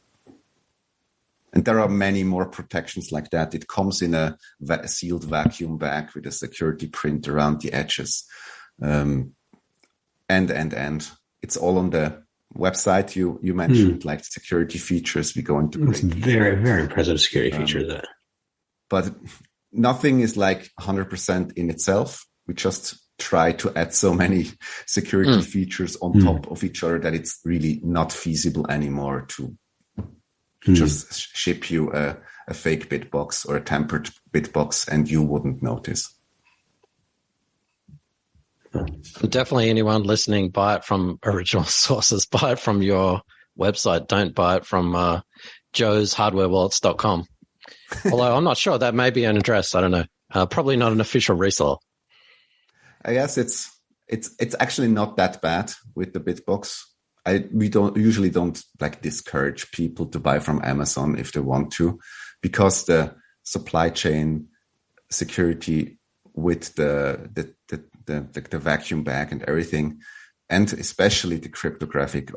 And there are many more protections like that. It comes in a sealed vacuum bag with a security print around the edges. And it's all on the website you mentioned, like security features. We go into it's very, very impressive security feature there. But nothing is like 100% in itself. We just try to add so many security features on top of each other that it's really not feasible anymore to just ship you a fake BitBox or a tampered BitBox and you wouldn't notice. Definitely anyone listening, buy it from original sources. Buy it from your website. Don't buy it from joeshardwarewallets.com. Although I'm not sure. That may be an address. I don't know. Probably not an official reseller. I guess it's actually not that bad with the BitBox. We usually don't like discourage people to buy from Amazon if they want to, because the supply chain security with the vacuum bag and everything, and especially the cryptographic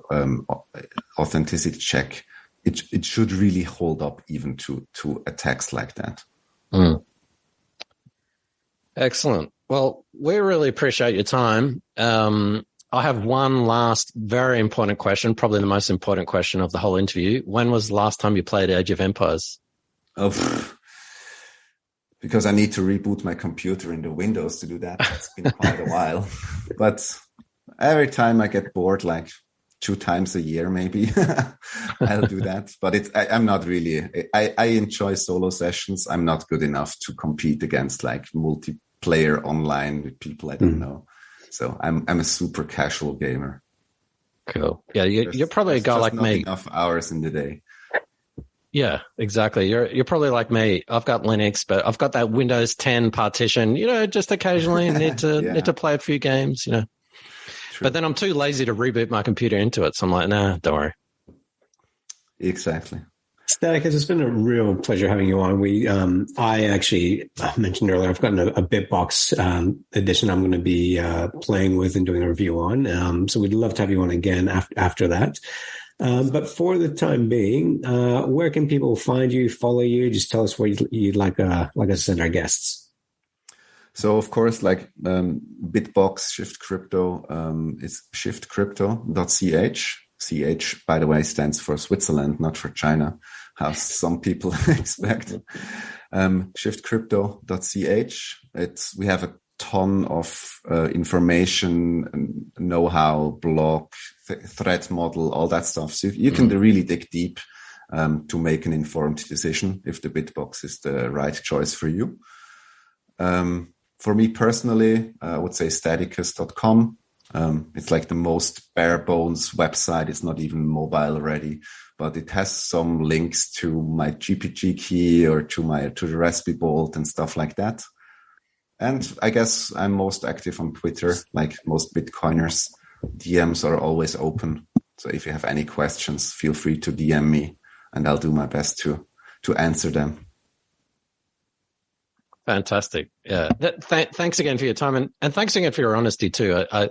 authenticity check, it should really hold up even to attacks like that. Excellent. Well, we really appreciate your time. I have one last very important question, probably the most important question of the whole interview. When was the last time you played Age of Empires? Oh, because I need to reboot my computer into Windows to do that. It's been quite a while. But every time I get bored, like 2 times a year, maybe, I'll do that. But I'm not really, I enjoy solo sessions. I'm not good enough to compete against like multiplayer online with people I don't know. So I'm a super casual gamer. Cool. Yeah, you're probably a guy like me. Enough hours in the day. Yeah, exactly. You're probably like me. I've got Linux, but I've got that Windows 10 partition. Just occasionally need to play a few games. True. But then I'm too lazy to reboot my computer into it. So I'm like, nah, don't worry. Exactly. Stadicus, it's been a real pleasure having you on. I actually mentioned earlier, I've gotten a BitBox edition I'm going to be playing with and doing a review on. So we'd love to have you on again after that. But for the time being, where can people find you, follow you? Just tell us where you'd like us to send our guests. So, of course, like BitBox, Shift Crypto, is shiftcrypto.ch. CH, by the way, stands for Switzerland, not for China, how some people expect. Shiftcrypto.ch. We have a ton of information, know-how, blog, threat model, all that stuff. So you can really dig deep to make an informed decision if the BitBox is the right choice for you. For me personally, I would say Stadicus.com. It's like the most bare bones website. It's not even mobile ready, but it has some links to my GPG key or to the RaspiBolt and stuff like that. And I guess I'm most active on Twitter, like most Bitcoiners. DMs are always open. So if you have any questions, feel free to DM me and I'll do my best to answer them. Fantastic. Yeah. Thanks again for your time and thanks again for your honesty too. I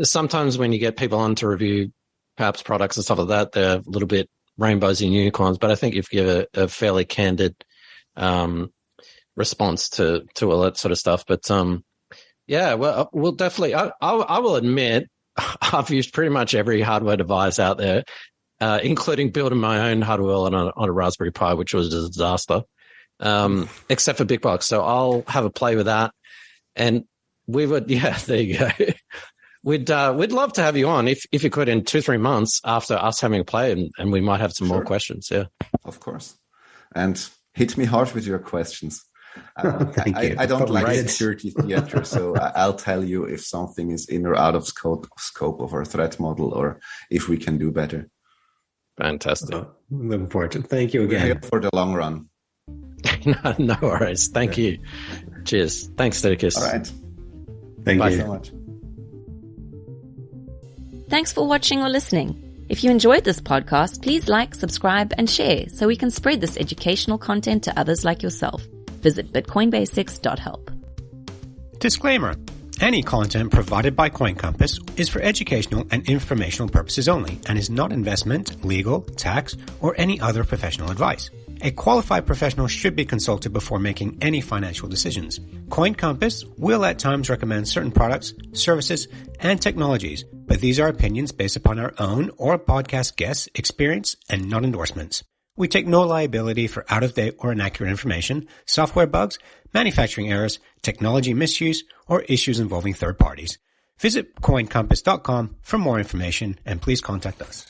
sometimes when you get people on to review perhaps products and stuff like that, they're a little bit rainbows and unicorns, but I think if you give a fairly candid response to all that sort of stuff. But yeah, well, we'll definitely. I will admit I've used pretty much every hardware device out there, including building my own hardware on a Raspberry Pi, which was a disaster. Except for BitBox. So I'll have a play with that. And we would, there you go. We'd love to have you on if you could in 2-3 months after us having a play and we might have some more questions. Yeah. Of course. And hit me hard with your questions. Thank you. I don't like security theater, so I'll tell you if something is in or out of scope of our threat model or if we can do better. Fantastic. Looking forward to it. Thank you We're again. here for the long run. No worries. Thank you. Cheers. Thanks, Stadicus. All right. Thank Bye you so much. Thanks for watching or listening. If you enjoyed this podcast, please like, subscribe, and share so we can spread this educational content to others like yourself. Visit bitcoinbasics.help. Disclaimer. Any content provided by CoinCompass is for educational and informational purposes only and is not investment, legal, tax, or any other professional advice. A qualified professional should be consulted before making any financial decisions. CoinCompass will at times recommend certain products, services, and technologies, but these are opinions based upon our own or podcast guests' experience and not endorsements. We take no liability for out-of-date or inaccurate information, software bugs, manufacturing errors, technology misuse, or issues involving third parties. Visit coincompass.com for more information and please contact us.